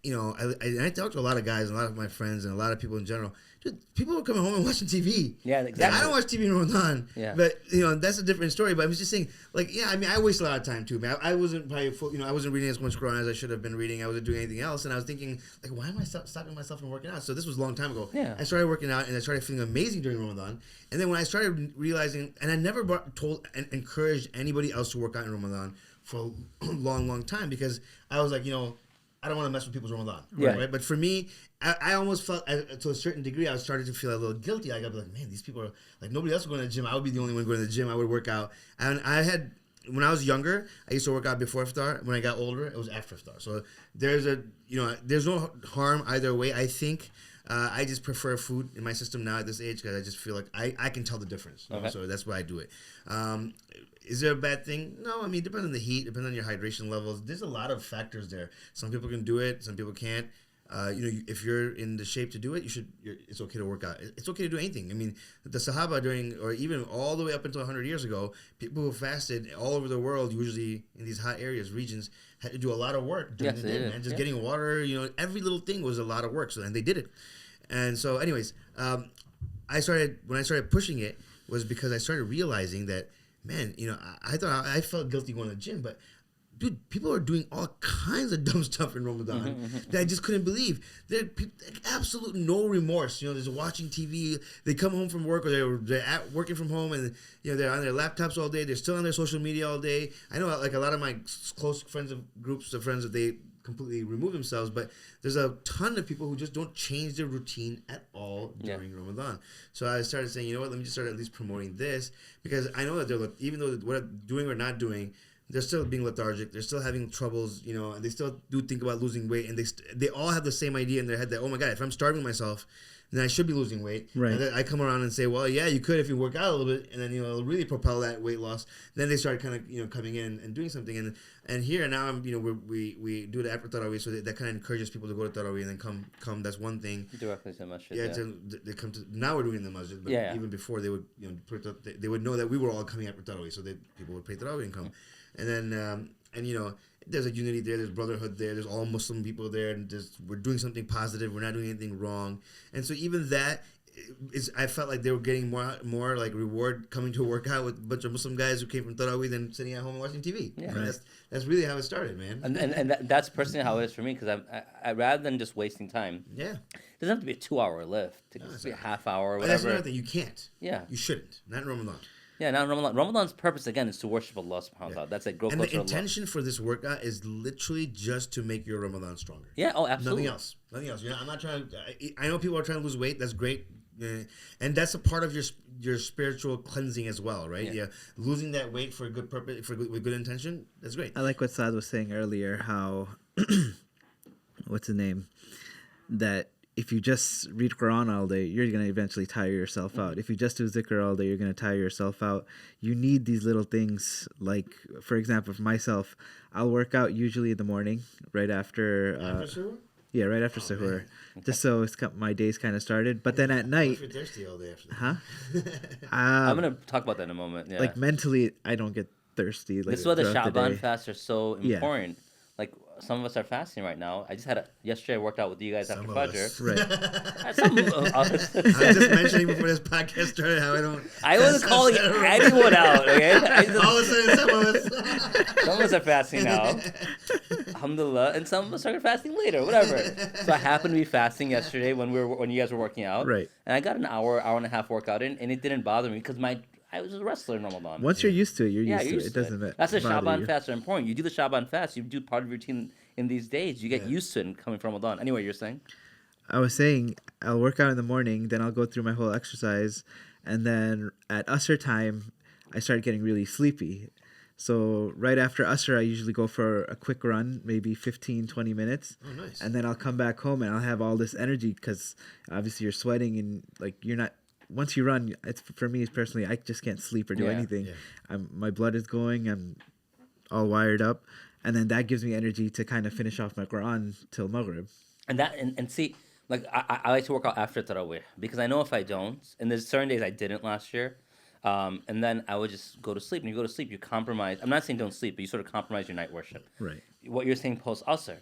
you know, I talked to a lot of guys, a lot of my friends, and a lot of people in general. Dude, people are coming home and watching TV. Yeah, exactly. I don't watch TV in Ramadan. Yeah. But, you know, that's a different story. But I was just saying, like, yeah, I mean, I waste a lot of time, too, man. I wasn't probably full, you know, I wasn't reading as much Quran as I should have been reading. I wasn't doing anything else. And I was thinking, like, why am I stopping myself from working out? So this was a long time ago. Yeah. I started working out, and I started feeling amazing during Ramadan. And then when I started realizing, and I never told and encouraged anybody else to work out in Ramadan for a long, long time, because I was like, you know, I don't want to mess with people's Ramadan. Yeah. Right? But for me, I almost felt, to a certain degree, I was starting to feel a little guilty. Like, I'd be like, man, these people are, like, nobody else is going to the gym. I would be the only one going to the gym. I would work out. And I had, when I was younger, I used to work out before iftar. When I got older, it was after iftar. So there's there's no harm either way. I think I just prefer food in my system now at this age, because I just feel like I can tell the difference. You know? So that's why I do it. Is there a bad thing? No, I mean, it depends on the heat, depends on your hydration levels. There's a lot of factors there. Some people can do it, some people can't. You know, if you're in the shape to do it, it's okay to work out. It's okay to do anything. I mean, the Sahaba or even all the way up until 100 years ago, people who fasted all over the world, usually in these hot regions, had to do a lot of work during the day, man. Just getting water, you know, every little thing was a lot of work. And they did it. And so, anyways, when I started pushing it was because I started realizing that, man, you know, I thought I felt guilty going to the gym, but dude, people are doing all kinds of dumb stuff in Ramadan that I just couldn't believe. They're absolute no remorse. You know, they're watching TV. They come home from work, or they're working from home, and you know, they're on their laptops all day. They're still on their social media all day. I know, like, a lot of my close friends of groups of friends, that they completely remove themselves, but there's a ton of people who just don't change their routine at all during Ramadan. So I started saying, you know what, let me just start at least promoting this, because I know that they're, even though what I'm doing or not doing, they're still being lethargic. They're still having troubles, you know, and they still do think about losing weight, and they all have the same idea in their head that, oh my God, if I'm starving myself, then I should be losing weight. Right. And then I come around and say, well, yeah, you could if you work out a little bit, and then, you know, it'll really propel that weight loss. Then they start kind of, you know, coming in and doing something. And here now, you know, we do it after Tarawih, so that kind of encourages people to go to Tarawih and then come. That's one thing. Directly to the masjid. Yeah, they come to, now we're doing it in the masjid, but even before, they would, you know, they would know that we were all coming after Tarawih, so people would pray Tarawih and come. And then, and you know, there's a unity there, there's brotherhood there, there's all Muslim people there, and we're doing something positive, we're not doing anything wrong. And so even that, I felt like they were getting more like reward coming to a workout with a bunch of Muslim guys who came from Tarawih than sitting at home and watching TV. Yeah. Right. That's really how it started, man. And that's personally how it is for me, because I rather than just wasting time. Yeah. It doesn't have to be a 2-hour lift. It can be a half hour or whatever. That's another thing. You can't. Yeah. You shouldn't. Not in Ramadan. Yeah, now Ramadan's purpose, again, is to worship Allah subhanahu wa ta'ala. That's like grow and closer the to Allah. intention for this workout is literally just to make your Ramadan stronger. Yeah, oh, absolutely. Nothing else. You know, I'm not trying to. I know people are trying to lose weight. That's great, and that's a part of your spiritual cleansing as well, right? Yeah, losing that weight for a good purpose, with good intention. That's great. I like what Saad was saying earlier. How what's the name? That if you just read Quran all day, you're going to eventually tire yourself out. If you just do zikr all day, you're going to tire yourself out. You need these little things. Like, for example, for myself, I'll work out usually in the morning, right after... Suhoor? Yeah, right after Suhoor. Just so my day's kind of started. But then at night... If you're thirsty all day after that. Huh? I'm going to talk about that in a moment. Yeah. Like, mentally, I don't get thirsty. Like, this is why the throughout Sha'ban day. fasts are so important. Like, some of us are fasting right now. I just yesterday I worked out with you guys after Fajr. Right. Some of us. I was just mentioning before this podcast started how I wasn't calling anyone out, okay? All of a sudden, some of us. Some of us are fasting now. Alhamdulillah. And some of us started fasting later, whatever. So I happened to be fasting yesterday when you guys were working out. Right. And I got an hour and a half workout in, and it didn't bother me because I was a wrestler in Ramadan. Once you're used to it, you're used to it. It doesn't matter. That's the Sha'ban fast are important. You do the Sha'ban fast, you do part of your routine in these days. You get used to it coming from Ramadan. Anyway, you're saying? I was saying I'll work out in the morning, then I'll go through my whole exercise, and then at Asr time, I start getting really sleepy. So right after Asr, I usually go for a quick run, maybe 15, 20 minutes. Oh, nice. And then I'll come back home and I'll have all this energy because obviously you're sweating and like you're not... Once you run, it's for me personally, I just can't sleep or do anything. Yeah. My blood is going. I'm all wired up, and then that gives me energy to kind of finish off my Quran till Maghrib. And see, like I like to work out after Tarawih because I know if I don't, and there's certain days I didn't last year, And then I would just go to sleep. And you go to sleep, you compromise. I'm not saying don't sleep, but you sort of compromise your night worship. Right. What you're saying post usher,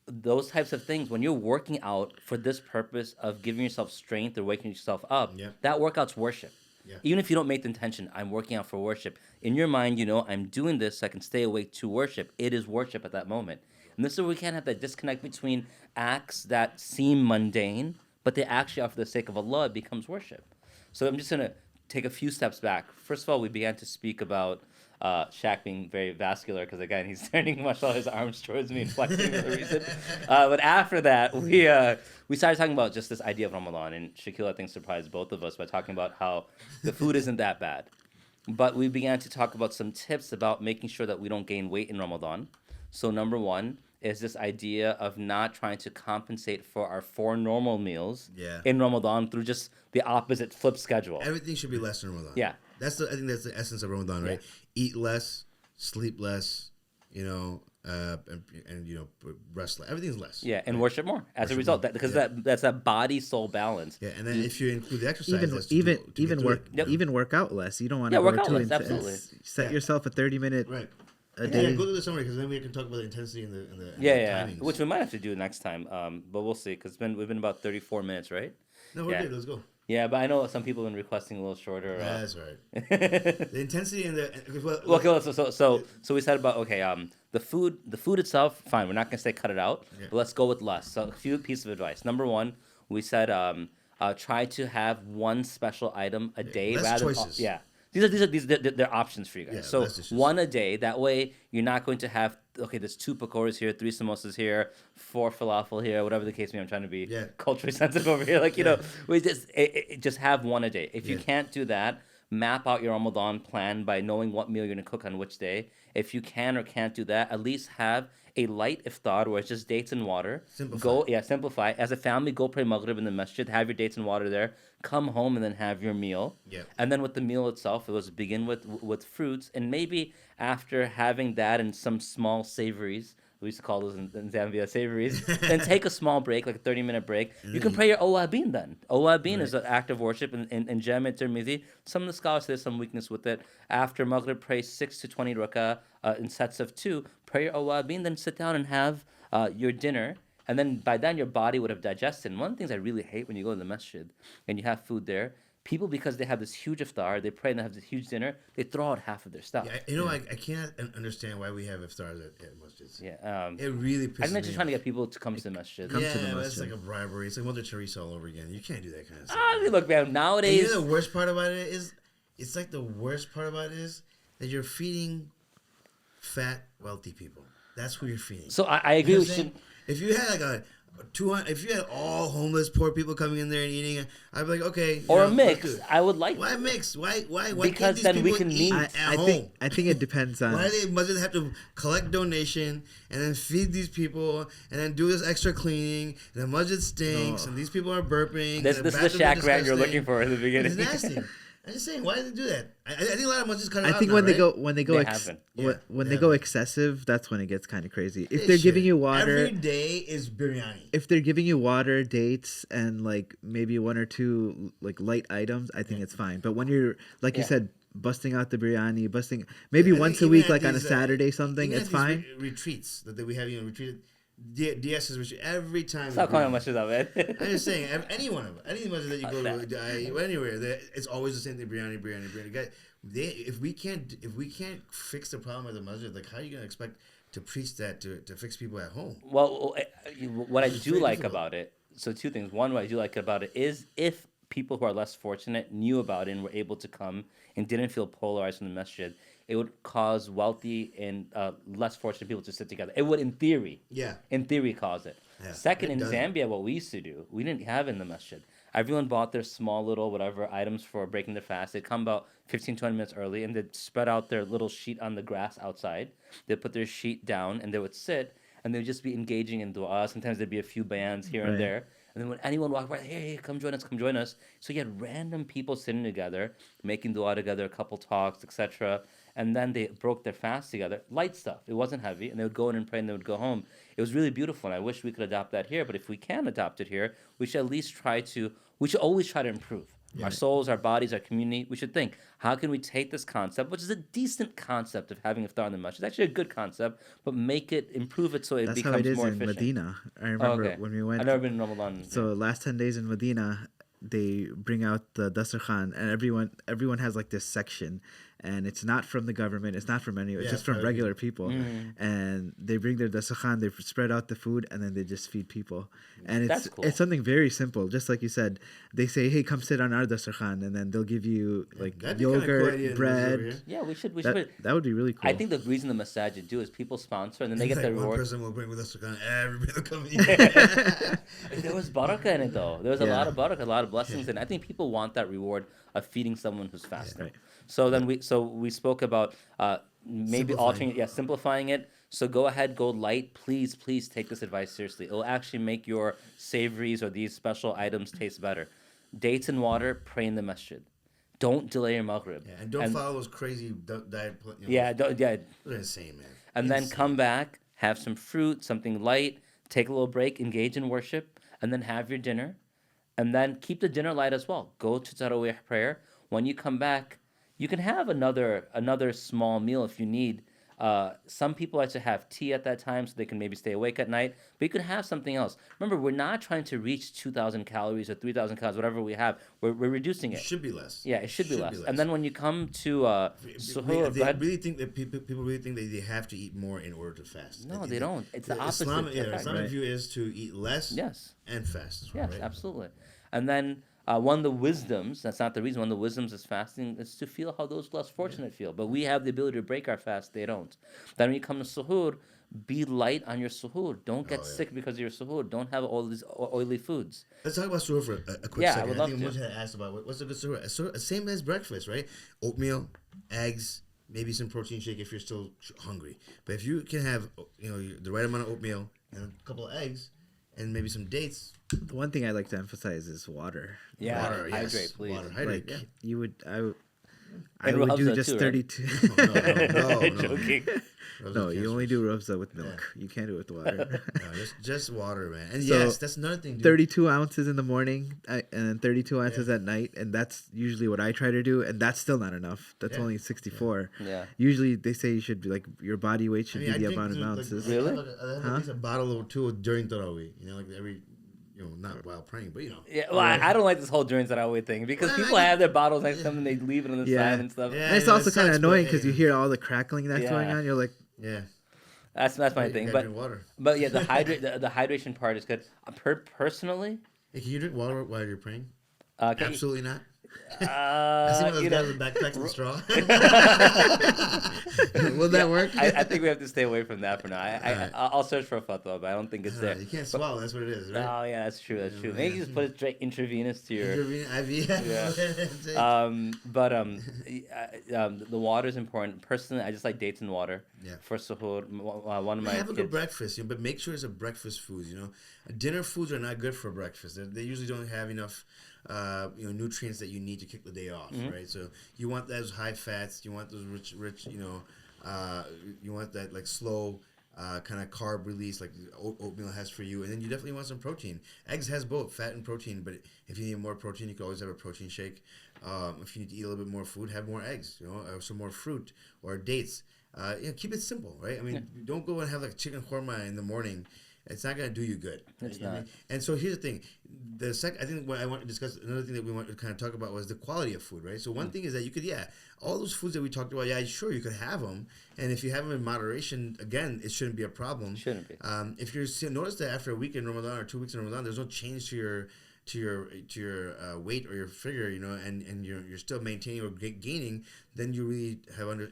those types of things, when you're working out for this purpose of giving yourself strength or waking yourself up, that workout's worship. Yeah. Even if you don't make the intention, I'm working out for worship. In your mind, you know, I'm doing this so I can stay awake to worship. It is worship at that moment. And this is where we can't have that disconnect between acts that seem mundane, but they actually are for the sake of Allah. It becomes worship. So I'm just going to take a few steps back. First of all, we began to speak about Shaq being very vascular because, again, he's turning mashallah his arms towards me and flexing for a reason. But after that, we started talking about just this idea of Ramadan. And Shaquille, I think, surprised both of us by talking about how the food isn't that bad. But we began to talk about some tips about making sure that we don't gain weight in Ramadan. So number one is this idea of not trying to compensate for our 4 normal meals in Ramadan through just the opposite flip schedule. Everything should be less in Ramadan. Yeah. I think that's the essence of Ramadan, right? Eat less, sleep less, you know, and you know, rest less. Everything's less. Yeah, and worship more as a result. Because that's that body soul balance. Yeah, and then if you include the exercise, even work out less. You don't want to work go out too less, intense. absolutely. Set yourself a 30-minute a day. Yeah, go through the summary because then we can talk about the intensity and the timings. Which we might have to do next time. But we'll see because we've been about 34 minutes, right? No, we're good. Let's go. Yeah, but I know some people have been requesting a little shorter. That's right. The intensity and the so we said about the food itself, fine. We're not gonna say cut it out, but let's go with less. So a few pieces of advice. Number one, we said try to have one special item a day less rather choices. they're options for you guys. So one a day. That way you're not going to have there's 2 pakoras here, 3 samosas here, 4 falafel here, whatever the case may be. I'm trying to be culturally sensitive over here. You know, we just have one a day. If you can't do that, map out your Ramadan plan by knowing what meal you're going to cook on which day. If you can or can't do that, at least have a light iftar where it's just dates and water. Simplify. As a family, go pray Maghrib in the masjid, have your dates and water there, come home and then have your meal. Yeah. And then with the meal itself, it was begin with fruits, and maybe after having that and some small savories, we used to call those in Zambia savories, then take a small break, like a 30-minute break. You can pray your Awabin then. Awabin is an act of worship in Jami' Tirmidhi. Some of the scholars say there's some weakness with it. After Maghrib, pray 6 to 20 rakah in sets of 2. Pray your Awabin, then sit down and have your dinner. And then by then, your body would have digested. And one of the things I really hate when you go to the masjid and you have food there, people, because they have this huge iftar, they pray and they have this huge dinner, they throw out half of their stuff. Yeah, I can't understand why we have iftars at masjids. Yeah. It really pisses me off. I think they're trying to get people to come to the masjid. That's like a bribery. It's like Mother Teresa all over again. You can't do that kind of stuff. Look, man, nowadays... And you know the worst part about it is, it's like the worst part about it is that you're feeding fat, wealthy people. That's who you're feeding. So I agree with you. If you had like if you had all homeless poor people coming in there and eating, I'd be like, okay. Or a mix. I would like. Why mix? Why? Because then we can meet at home. I think it depends on. Why they must have to collect donation and then feed these people and then do this extra cleaning and the masjid stinks and these people are burping. This is the Shaq rant you're looking for in the beginning. It's nasty. I'm just saying, why did they do that? I think a lot of masjids cut it out. I think when they go excessive, that's when it gets kind of crazy. If they're giving you water, every day is biryani. If they're giving you water, dates, and like maybe 1 or 2 like light items, I think it's fine. But when you're you said, busting out the biryani, maybe once a week, like on a Saturday, something, it's fine. Retreats that we have, retreated. DS is every time. Stop calling much of that, man. I'm just saying, any masjid that you go to, anywhere, it's always the same thing: biryani. Guys, if we can't fix the problem at the masjid, like how are you gonna expect to preach that to fix people at home? Well, what I do like about it, so 2 things. One, what I do like about it is if people who are less fortunate knew about it and were able to come and didn't feel polarized from the masjid, it would cause wealthy and less fortunate people to sit together. It would, in theory, cause it. Yeah, second, in Zambia, what we used to do, we didn't have in the masjid. Everyone bought their small little whatever items for breaking their fast. They'd come about 15, 20 minutes early, and they'd spread out their little sheet on the grass outside. They'd put their sheet down, and they would sit, and they would just be engaging in dua. Sometimes there'd be a few bands here and there. And then when anyone walked by, hey, come join us. So you had random people sitting together, making dua together, a couple talks, etc. And then they broke their fast together. Light stuff. It wasn't heavy. And they would go in and pray and they would go home. It was really beautiful. And I wish we could adopt that here. But if we can adopt it here, we should always try to improve. Our souls, our bodies, our community. We should think, how can we take this concept, which is a decent concept of having iftar in the masjid? It's actually a good concept, but improve it so it That's how it becomes is more in efficient. Medina. I Oh, remember okay. when we I've went. never been in Ramadan. So last 10 days in Medina, they bring out the dasarkhan, and everyone has like this section, and it's not from the government, it's not from anyone, it's Yeah, just from private regular people, and they bring their dasarkhan, they spread out the food, and then they just feed people, and That's cool. it's something very simple, just like you said. They say, hey, come sit on our dasarkhan, and then they'll give you like that'd be kinda cool yogurt, idea to do bread. over here. Yeah, we should. That would be really cool. I think the reason the masajid do is people sponsor and then they get Like the one reward. person will bring with us to kind of everybody will come eat. There was barakah in it though. There was a Yeah. lot of barakah, a lot of blessings, and I think people want that reward of feeding someone who's fasting. Right. So then we spoke about maybe Simplifying. simplifying it. So go ahead, go light. Please take this advice seriously. It'll actually make your savories or these special items taste better. Dates and water. Pray in the masjid. Don't delay your maghrib. Yeah, and don't follow those crazy diet. Yeah, They're insane, man. and then come back, have some fruit, something light, take a little break, engage in worship, and then have your dinner. And then keep the dinner light as well. Go to Tarawih prayer. When you come back, you can have another small meal if you need. Some people like to have tea at that time so they can maybe stay awake at night. But you could have something else. Remember, we're not trying to reach 2,000 calories or 3,000 calories, whatever we have. We're reducing It it. should be less. Yeah, it should be less. And then when you come to suhoor, They bread, really think that people really think that they have to eat more in order to fast. no, they don't. It's the opposite. Islamic, effect. Islamic view is to eat less Yes. and fast. Yes, right? absolutely. And then one of the wisdoms, that's not the reason, one of the wisdoms is fasting is to feel how those less fortunate feel. But we have the ability to break our fast, they don't. Then when you come to suhoor, be light on your suhoor. Don't get sick because of your suhoor. Don't have all these oily foods. Let's talk about suhoor for a quick Yeah, I second. would I love think to. Mujh had asked about what's a good suhoor. Same as breakfast, right? Oatmeal, eggs, maybe some protein shake if you're still hungry. But if you can have the right amount of oatmeal and a couple of eggs and maybe some dates. The one thing I like to emphasize is water. Yeah, Water, yes. hydrate, please. Water, hydrate, Like yeah. I And would do Rabza just too, right? 32. No. Joking. No, you only do Rabza with milk. You can't do it with water. No, just water, man. And So, yes, that's another thing, dude. 32 ounces in the morning and then 32 ounces at night, and that's usually what I try to do, and that's still not enough. That's Yeah. only 64. Yeah. Usually they say you should be like your body weight should I be the drink, amount of dude, ounces. Like, Really? I have at least a bottle or two during Tarawih. Like every, not while praying, but Yeah, well, I don't like this whole drinks that I would thing because people have their bottles next to them and they leave it on the Yeah. side and stuff. Yeah. And it's I know, also it kind of sucks, annoying but, because you hear all the crackling that's Yeah. going on. You're like, Yeah. That's my You thing. gotta But drink water. but yeah, the hydration part is good. Personally, Hey, can you drink water while you're praying? can you- Absolutely not. I see one of those you guys know, with backpacks and straw. Will that work? I think we have to stay away from that for now. I'll search for a fatwa, but I don't think it's there. You can't swallow. That's what it is, right? Oh yeah, that's true. That's true. Maybe you just put it straight intravenous to your. IV. The water is important. Personally, I just like dates and water. Yeah. For suhoor, one of my Have a good kids. breakfast, but make sure it's a breakfast food. Dinner foods are not good for breakfast. They usually don't have enough, nutrients that you need to kick the day off, right? So you want those high fats. You want those rich. You want that like slow. Kind of carb release like oatmeal has for you, and then you definitely want some protein. Eggs has both fat and protein, but if you need more protein, you can always have a protein shake. If you need to eat a little bit more food, have more eggs, or some more fruit or dates. Keep it simple, right? I mean, don't go and have like chicken korma in the morning. It's not gonna do you good. It's You know what I not. mean? And so here's the thing. I think what I want to discuss, another thing that we want to kind of talk about was the quality of food, right? So one thing is that you could, all those foods that we talked about, sure, you could have them. And if you have them in moderation, again, it shouldn't be a problem. Shouldn't be. If you notice that after a week in Ramadan or 2 weeks in Ramadan, there's no change to your weight or your figure, and you're still maintaining or gaining, then you really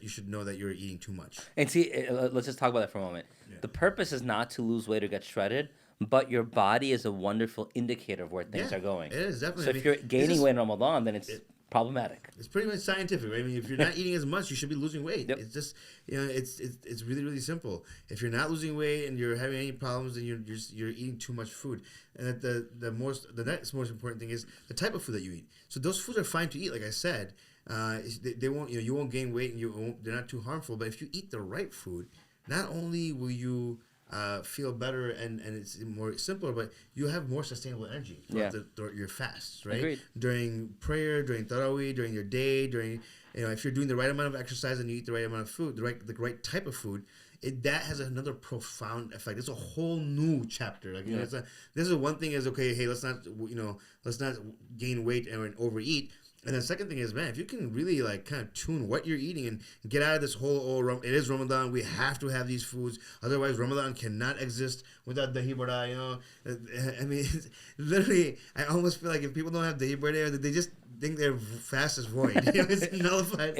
you should know that you're eating too much. And see, let's just talk about that for a moment. The purpose is not to lose weight or get shredded, but your body is a wonderful indicator of where things are going. It is definitely. So if you're gaining weight in Ramadan, then it's problematic. It's pretty much scientific, right? I mean, if you're not eating as much, you should be losing weight. Yep. It's just, it's really, really simple. If you're not losing weight and you're having any problems, then you're eating too much food. And that the next most important thing is the type of food that you eat. So those foods are fine to eat, like I said. They won't, you won't gain weight and they're not too harmful. But if you eat the right food, not only will you feel better, and it's more simpler, but you have more sustainable energy throughout your fasts, right? Agreed. During prayer, during tarawih, during your day, during, if you're doing the right amount of exercise and you eat the right amount of food, the right type of food, that has another profound effect. It's a whole new chapter. Like, this is one thing is, okay, hey, let's not gain weight and overeat. And the second thing is, man, if you can really like kind of tune what you're eating and get out of this whole, it is Ramadan, we have to have these foods, otherwise Ramadan cannot exist without dahi bada, I mean, literally, I almost feel like if people don't have dahi bada, they just think their fast is void. It's nullified.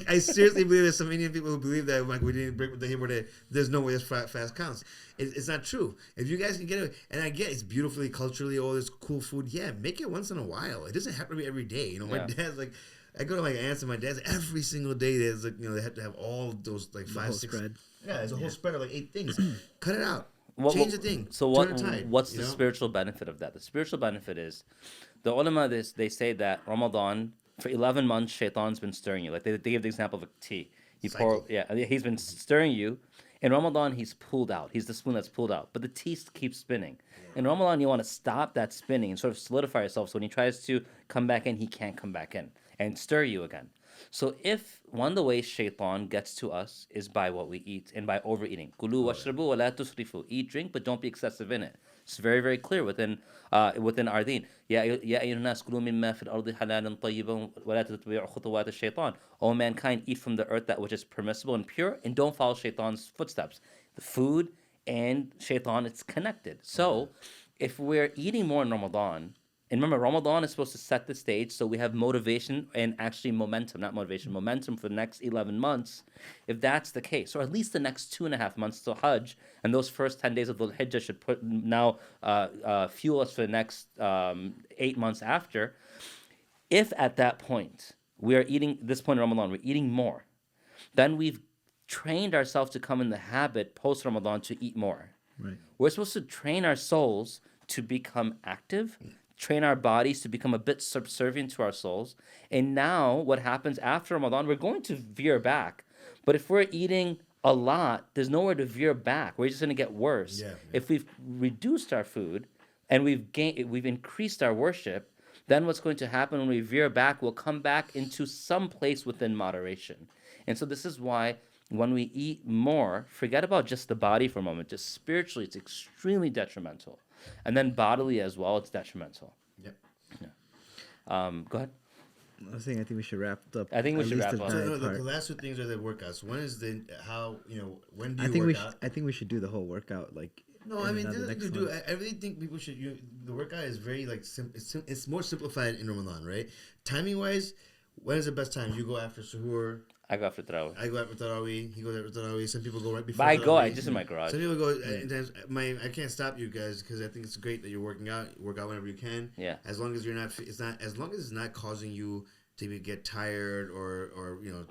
I seriously believe there's some Indian people who believe that like we didn't break with dahi bada, there's no way this fast counts. It's not true. If you guys can get it, and I get it's beautifully, culturally, all this cool food, make it once in a while. It doesn't have to be every day. My dad's like, I go to my aunts and my dad's every single day. There's like, they have to have all those like 5, 6 spread. Yeah, it's a whole spread of like 8 things. Cut it out. Change the thing. So what's the spiritual benefit of that? The spiritual benefit is, the ulama, they say that Ramadan, for 11 months, shaitan's been stirring you. Like they give the example of a tea. He's been stirring you. In Ramadan, he's pulled out. He's the spoon that's pulled out. But the tea keeps spinning. In Ramadan, you want to stop that spinning and sort of solidify yourself. So when he tries to come back in, he can't come back in and stir you again. So if one of the ways shaitan gets to us is by what we eat and by overeating. Kulu washrabu wa la tusrifu. Eat, drink, but don't be excessive in it. It's very, very clear within our deen. Ya ayyuhan nas kulu mimma fil ardi halalan tayyiban wa la tattabi'u khutuwat ash-shaytan. O mankind, eat from the earth that which is permissible and pure, and don't follow shaitan's footsteps. The food and shaitan, it's connected. So if we're eating more in Ramadan, and remember, Ramadan is supposed to set the stage so we have motivation and actually momentum for the next 11 months. If that's the case, or at least the next 2.5 months till Hajj, and those first 10 days of the Hijjah should fuel us for the next 8 months after. If at that point we are eating, this point in Ramadan, we're eating more, then we've trained ourselves to come in the habit post-Ramadan to eat more. Right. We're supposed to train our souls to become active, train our bodies to become a bit subservient to our souls. And now what happens after Ramadan, we're going to veer back. But if we're eating a lot, there's nowhere to veer back. We're just going to get worse. If we've reduced our food and we've increased our worship, then what's going to happen when we veer back, we'll come back into some place within moderation. And so this is why when we eat more, forget about just the body for a moment. Just spiritually, it's extremely detrimental. And then bodily as well, it's detrimental. Yep. Yeah. Go ahead. I was saying I think we should wrap up. I think we should wrap up. So the last 2 things are the workouts. One is when do you work out? I think we should do the whole workout like. No, I mean, to do. I really think people should. The workout is very like it's more simplified in Ramadan, right? Timing wise, when is the best time? You go after suhoor. I go after Tarawih. I go after Tarawih. He goes after Tarawih. Some people go right before. But I go. I just in my garage. Some people go. I can't stop you guys because I think it's great that you're working out. Work out whenever you can. Yeah. As long as you're not. It's not. As long as it's not causing you to get tired or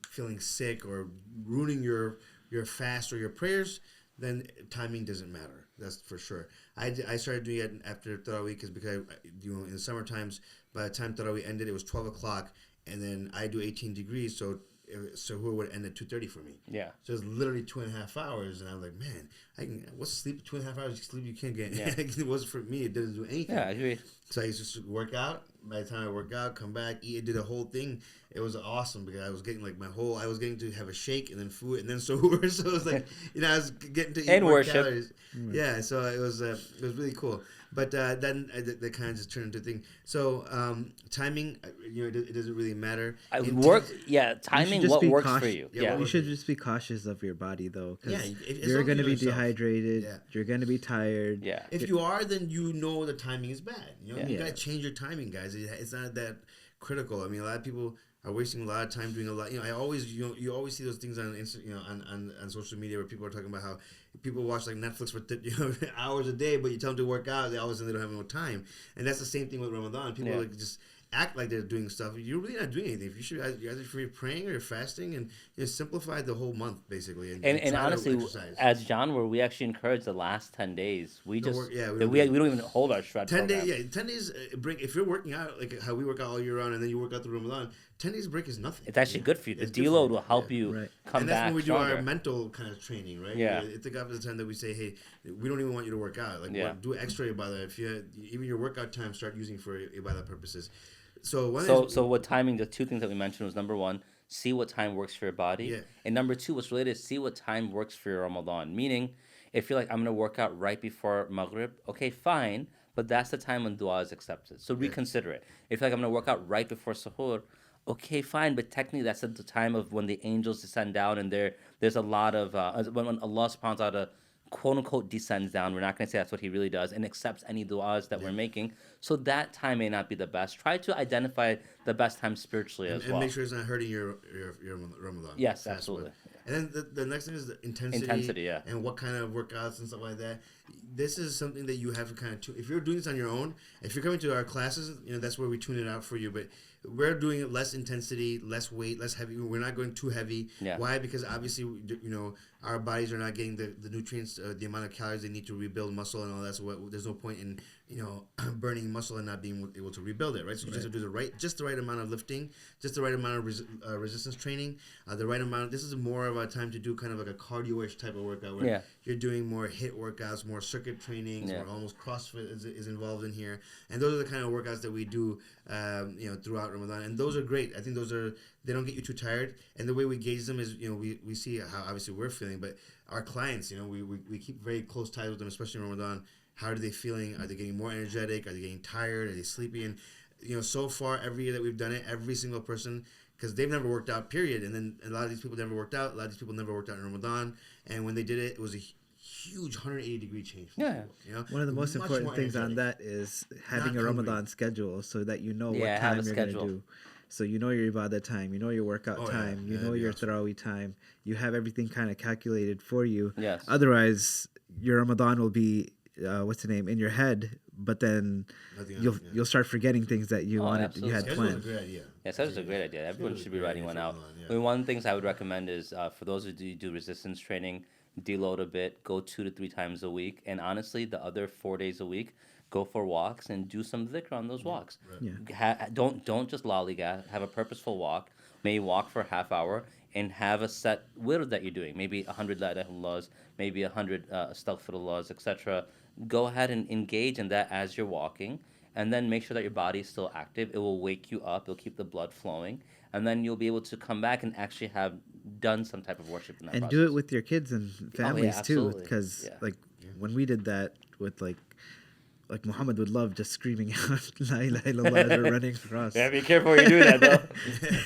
feeling sick or ruining your fast or your prayers, then timing doesn't matter. That's for sure. I started doing it after Tarawih because in the summer times, by the time Tarawih ended, it was 12 o'clock. And then I do 18 degrees, so who would end at 2:30 for me? Yeah. So it's literally 2.5 hours, and I'm like, man, what's sleep? 2.5 hours of sleep you can't get. Yeah. It wasn't for me. It didn't do anything. Yeah, I agree. So I used to work out. By the time I work out, come back, eat, do the whole thing. It was awesome because I was getting like I was getting to have a shake and then food and then suhoor. So it was like, I was getting to eat and more worship. calories. Mm-hmm. Yeah, so it was really cool. But then they kind of just turned into a thing. So timing, it doesn't really matter. Timing. What works for you? Yeah, you should just be cautious of your body though. Yeah, you're going to be dehydrated. Yeah. You're going to be tired. Yeah. If you are, then the timing is bad. You got to change your timing, guys. It's not that critical. I mean, a lot of people are wasting a lot of time doing a lot. I always you always see those things on on social media where people are talking about how people watch like Netflix for hours a day, but you tell them to work out, they don't have no time. And that's the same thing with Ramadan. People like just act like they're doing stuff, you're really not doing anything. You should either be praying or you're fasting, and simplify the whole month basically. And try to honestly, exercise. as Jaanwar, we actually encourage the last 10 days. We No just work- yeah, we don't even hold our shred 10 program. days, 10 days break. If you're working out like how we work out all year round, and then you work out through Ramadan, 10 days break is nothing. It's actually good for you. The It's good for deload you, will help yeah. you Right. come And that's back when we stronger. do our mental kind of training, right? Yeah. It's the opposite time that we say, hey, we don't even want you to work out. Like, Yeah. do extra ibadah. If you even your workout time, start using for ibadah purposes. So So what timing? The two things that we mentioned was number one, see what time works for your body, Yeah. and number two, what's related, is see what time works for your Ramadan. Meaning, if you're like, I'm gonna work out right before Maghrib, okay, fine, but that's the time when dua is accepted. So reconsider it. If you're like, I'm gonna work out right before suhoor, okay, fine, but technically that's at the time of when the angels descend down, and there's a lot of when Allah subhanahu wa ta'ala quote unquote descends down. We're not going to say that's what he really does, and accepts any du'as that we're making. So that time may not be the best. Try to identify the best time spiritually as well. And make sure it's not hurting your Ramadan. Yes, Fast absolutely. one. And then the next thing is the intensity. Intensity, yeah. And what kind of workouts and stuff like that. This is something that you have to kind of if you're doing this on your own, if you're coming to our classes, that's where we tune it out for you. But we're doing it less intensity, less weight, less heavy. We're not going too heavy. Yeah. Why? Because obviously, our bodies are not getting the nutrients, the amount of calories they need to rebuild muscle and all that. So there's no point in burning muscle and not being able to rebuild it, right? So you just have to do just the right amount of lifting, just the right amount of resistance training, the right amount. This is more of a time to do kind of like a cardio-ish type of workout where you're doing more HIIT workouts, more circuit trainings, more almost CrossFit is involved in here, and those are the kind of workouts that we do, throughout Ramadan, and those are great. I think they don't get you too tired, and the way we gauge them is we see how obviously we're feeling, but our clients, we keep very close ties with them, especially in Ramadan. How are they feeling? Are they getting more energetic? Are they getting tired? Are they sleepy? And so far, every year that we've done it, every single person, because they've never worked out, period. And then a lot of these people never worked out. A lot of these people never worked out in Ramadan. And when they did it, it was a huge 180-degree change. Yeah. One of the most important things on that is having a Ramadan schedule so that you know what time you're going to do. So you know your ibadah time, you know your workout time, you know your tarawih time. You have everything kind of calculated for you. Yes. Otherwise, your Ramadan will be in your head, but then you'll start forgetting things that you you had planned. Schedule's a great idea. Yeah, schedule's a great idea. Everyone should be writing one out. I mean, one of the things I would recommend is for those who do resistance training, deload a bit, go 2 to 3 times a week, and honestly, the other 4 days a week, go for walks and do some dhikr on those walks. Don't just lollygag. Have a purposeful walk. Maybe walk for a half hour and have a set wird that you're doing. Maybe 100 la ilaha illallahs, maybe 100 astaghfirullahs, etc. Go ahead and engage in that as you're walking, and then make sure that your body is still active. It will wake you up. It'll keep the blood flowing, and then you'll be able to come back and actually have done some type of worship in that process. Do it with your kids and families too, absolutely. because when we did that with like Muhammad would love just screaming out La ilaha illallah as we're running across. Yeah, be careful when you do that though.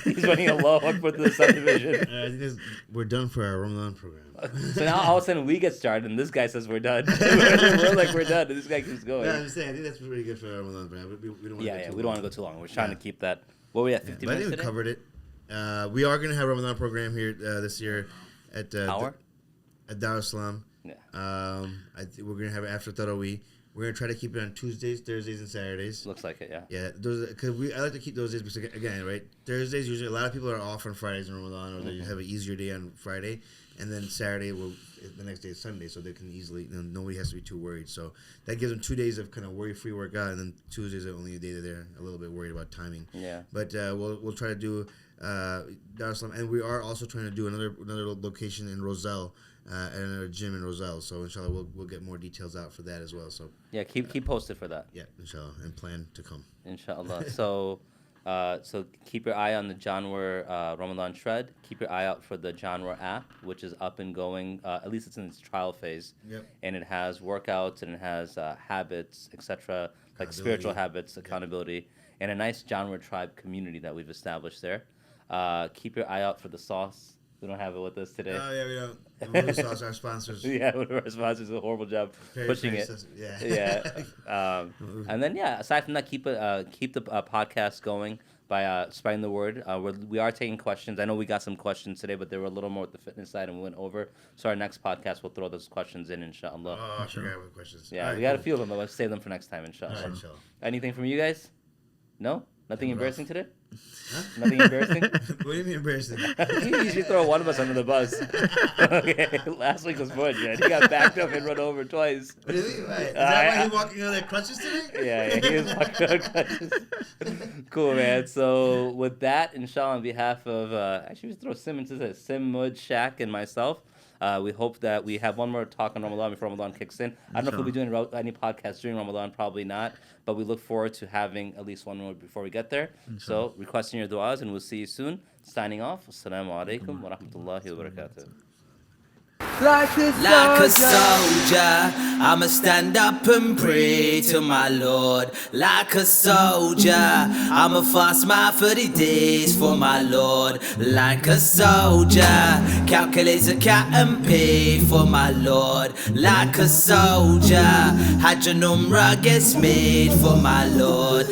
He's running Allahu Akbar to the subdivision. I think we're done for our Ramadan program. So now all of a sudden we get started and this guy says we're done. We're like we're done and this guy keeps going. Yeah, I'm just saying, I think that's pretty good for our Ramadan program. We don't want We don't want to go too long. We're trying to keep that. What were we at, 50 but I minutes think we today? covered it. We are going to have a Ramadan program here this year at at Dar es Salaam. Yeah. We're going to have it after Tarawih. We're going to try to keep it on Tuesdays, Thursdays, and Saturdays. Looks like it, yeah. Yeah, because I like to keep those days because, again, right, Thursdays, usually a lot of people are off on Fridays in Ramadan, or they have an easier day on Friday, and then Saturday, the next day is Sunday, so they can easily, nobody has to be too worried. So that gives them 2 days of kind of worry-free workout, and then Tuesdays are only a day that they're a little bit worried about timing. Yeah. But we'll try to do Dar es Salaam, and we are also trying to do another location in Roselle, at another gym in Roselle. So inshallah, we'll get more details out for that as well. So Yeah, keep posted for that. yeah, inshallah, and plan to come. Inshallah. So keep your eye on the Jaanwar Ramadan Shred. Keep your eye out for the Jaanwar app, which is up and going. At least it's in its trial phase. Yep. And it has workouts and it has habits, etc., like spiritual habits, accountability, and a nice Jaanwar tribe community that we've established there. Keep your eye out for the sauce. We don't have it with us today. Oh, yeah, we don't. And Moody Sauce, our sponsors. Yeah, one of our sponsors did a horrible job pushing it. Yeah. And then, aside from that, keep the podcast going by spreading the word. We are taking questions. I know we got some questions today, but they were a little more with the fitness side, and we went over. So our next podcast, we'll throw those questions in, inshallah. Oh, I forgot what questions. Yeah, All right, we got cool. a few of them, but let's save them for next time, inshallah. All right, inshallah. Anything from you guys? No? Nothing Rough. embarrassing today? Nothing embarrassing? What do you mean embarrassing? You usually throw one of us under the bus. Okay, last week was Mudge, man. He got backed up and run over twice. Really? Right. Is that why he's walking on their crutches today? Yeah, he was walking on crutches. Cool, man. So with that, inshallah, on behalf of, actually, just throw Sim into this, Sim, Mudge, Shak, and myself, we hope that we have one more talk on Ramadan before Ramadan kicks in. I don't know if we'll be doing any podcasts during Ramadan, probably not, but we look forward to having at least one more before we get there. So requesting your du'as, and we'll see you soon. Signing off. Assalamu alaikum wa rahmatullahi wa barakatuh. Like a soldier, I'ma stand up and pray to my Lord. Like a soldier, I'ma fast my 30 days for my Lord. Like a soldier, calculate zakat and pay for my Lord. Like a soldier, Hajj and Umrah gets made for my Lord.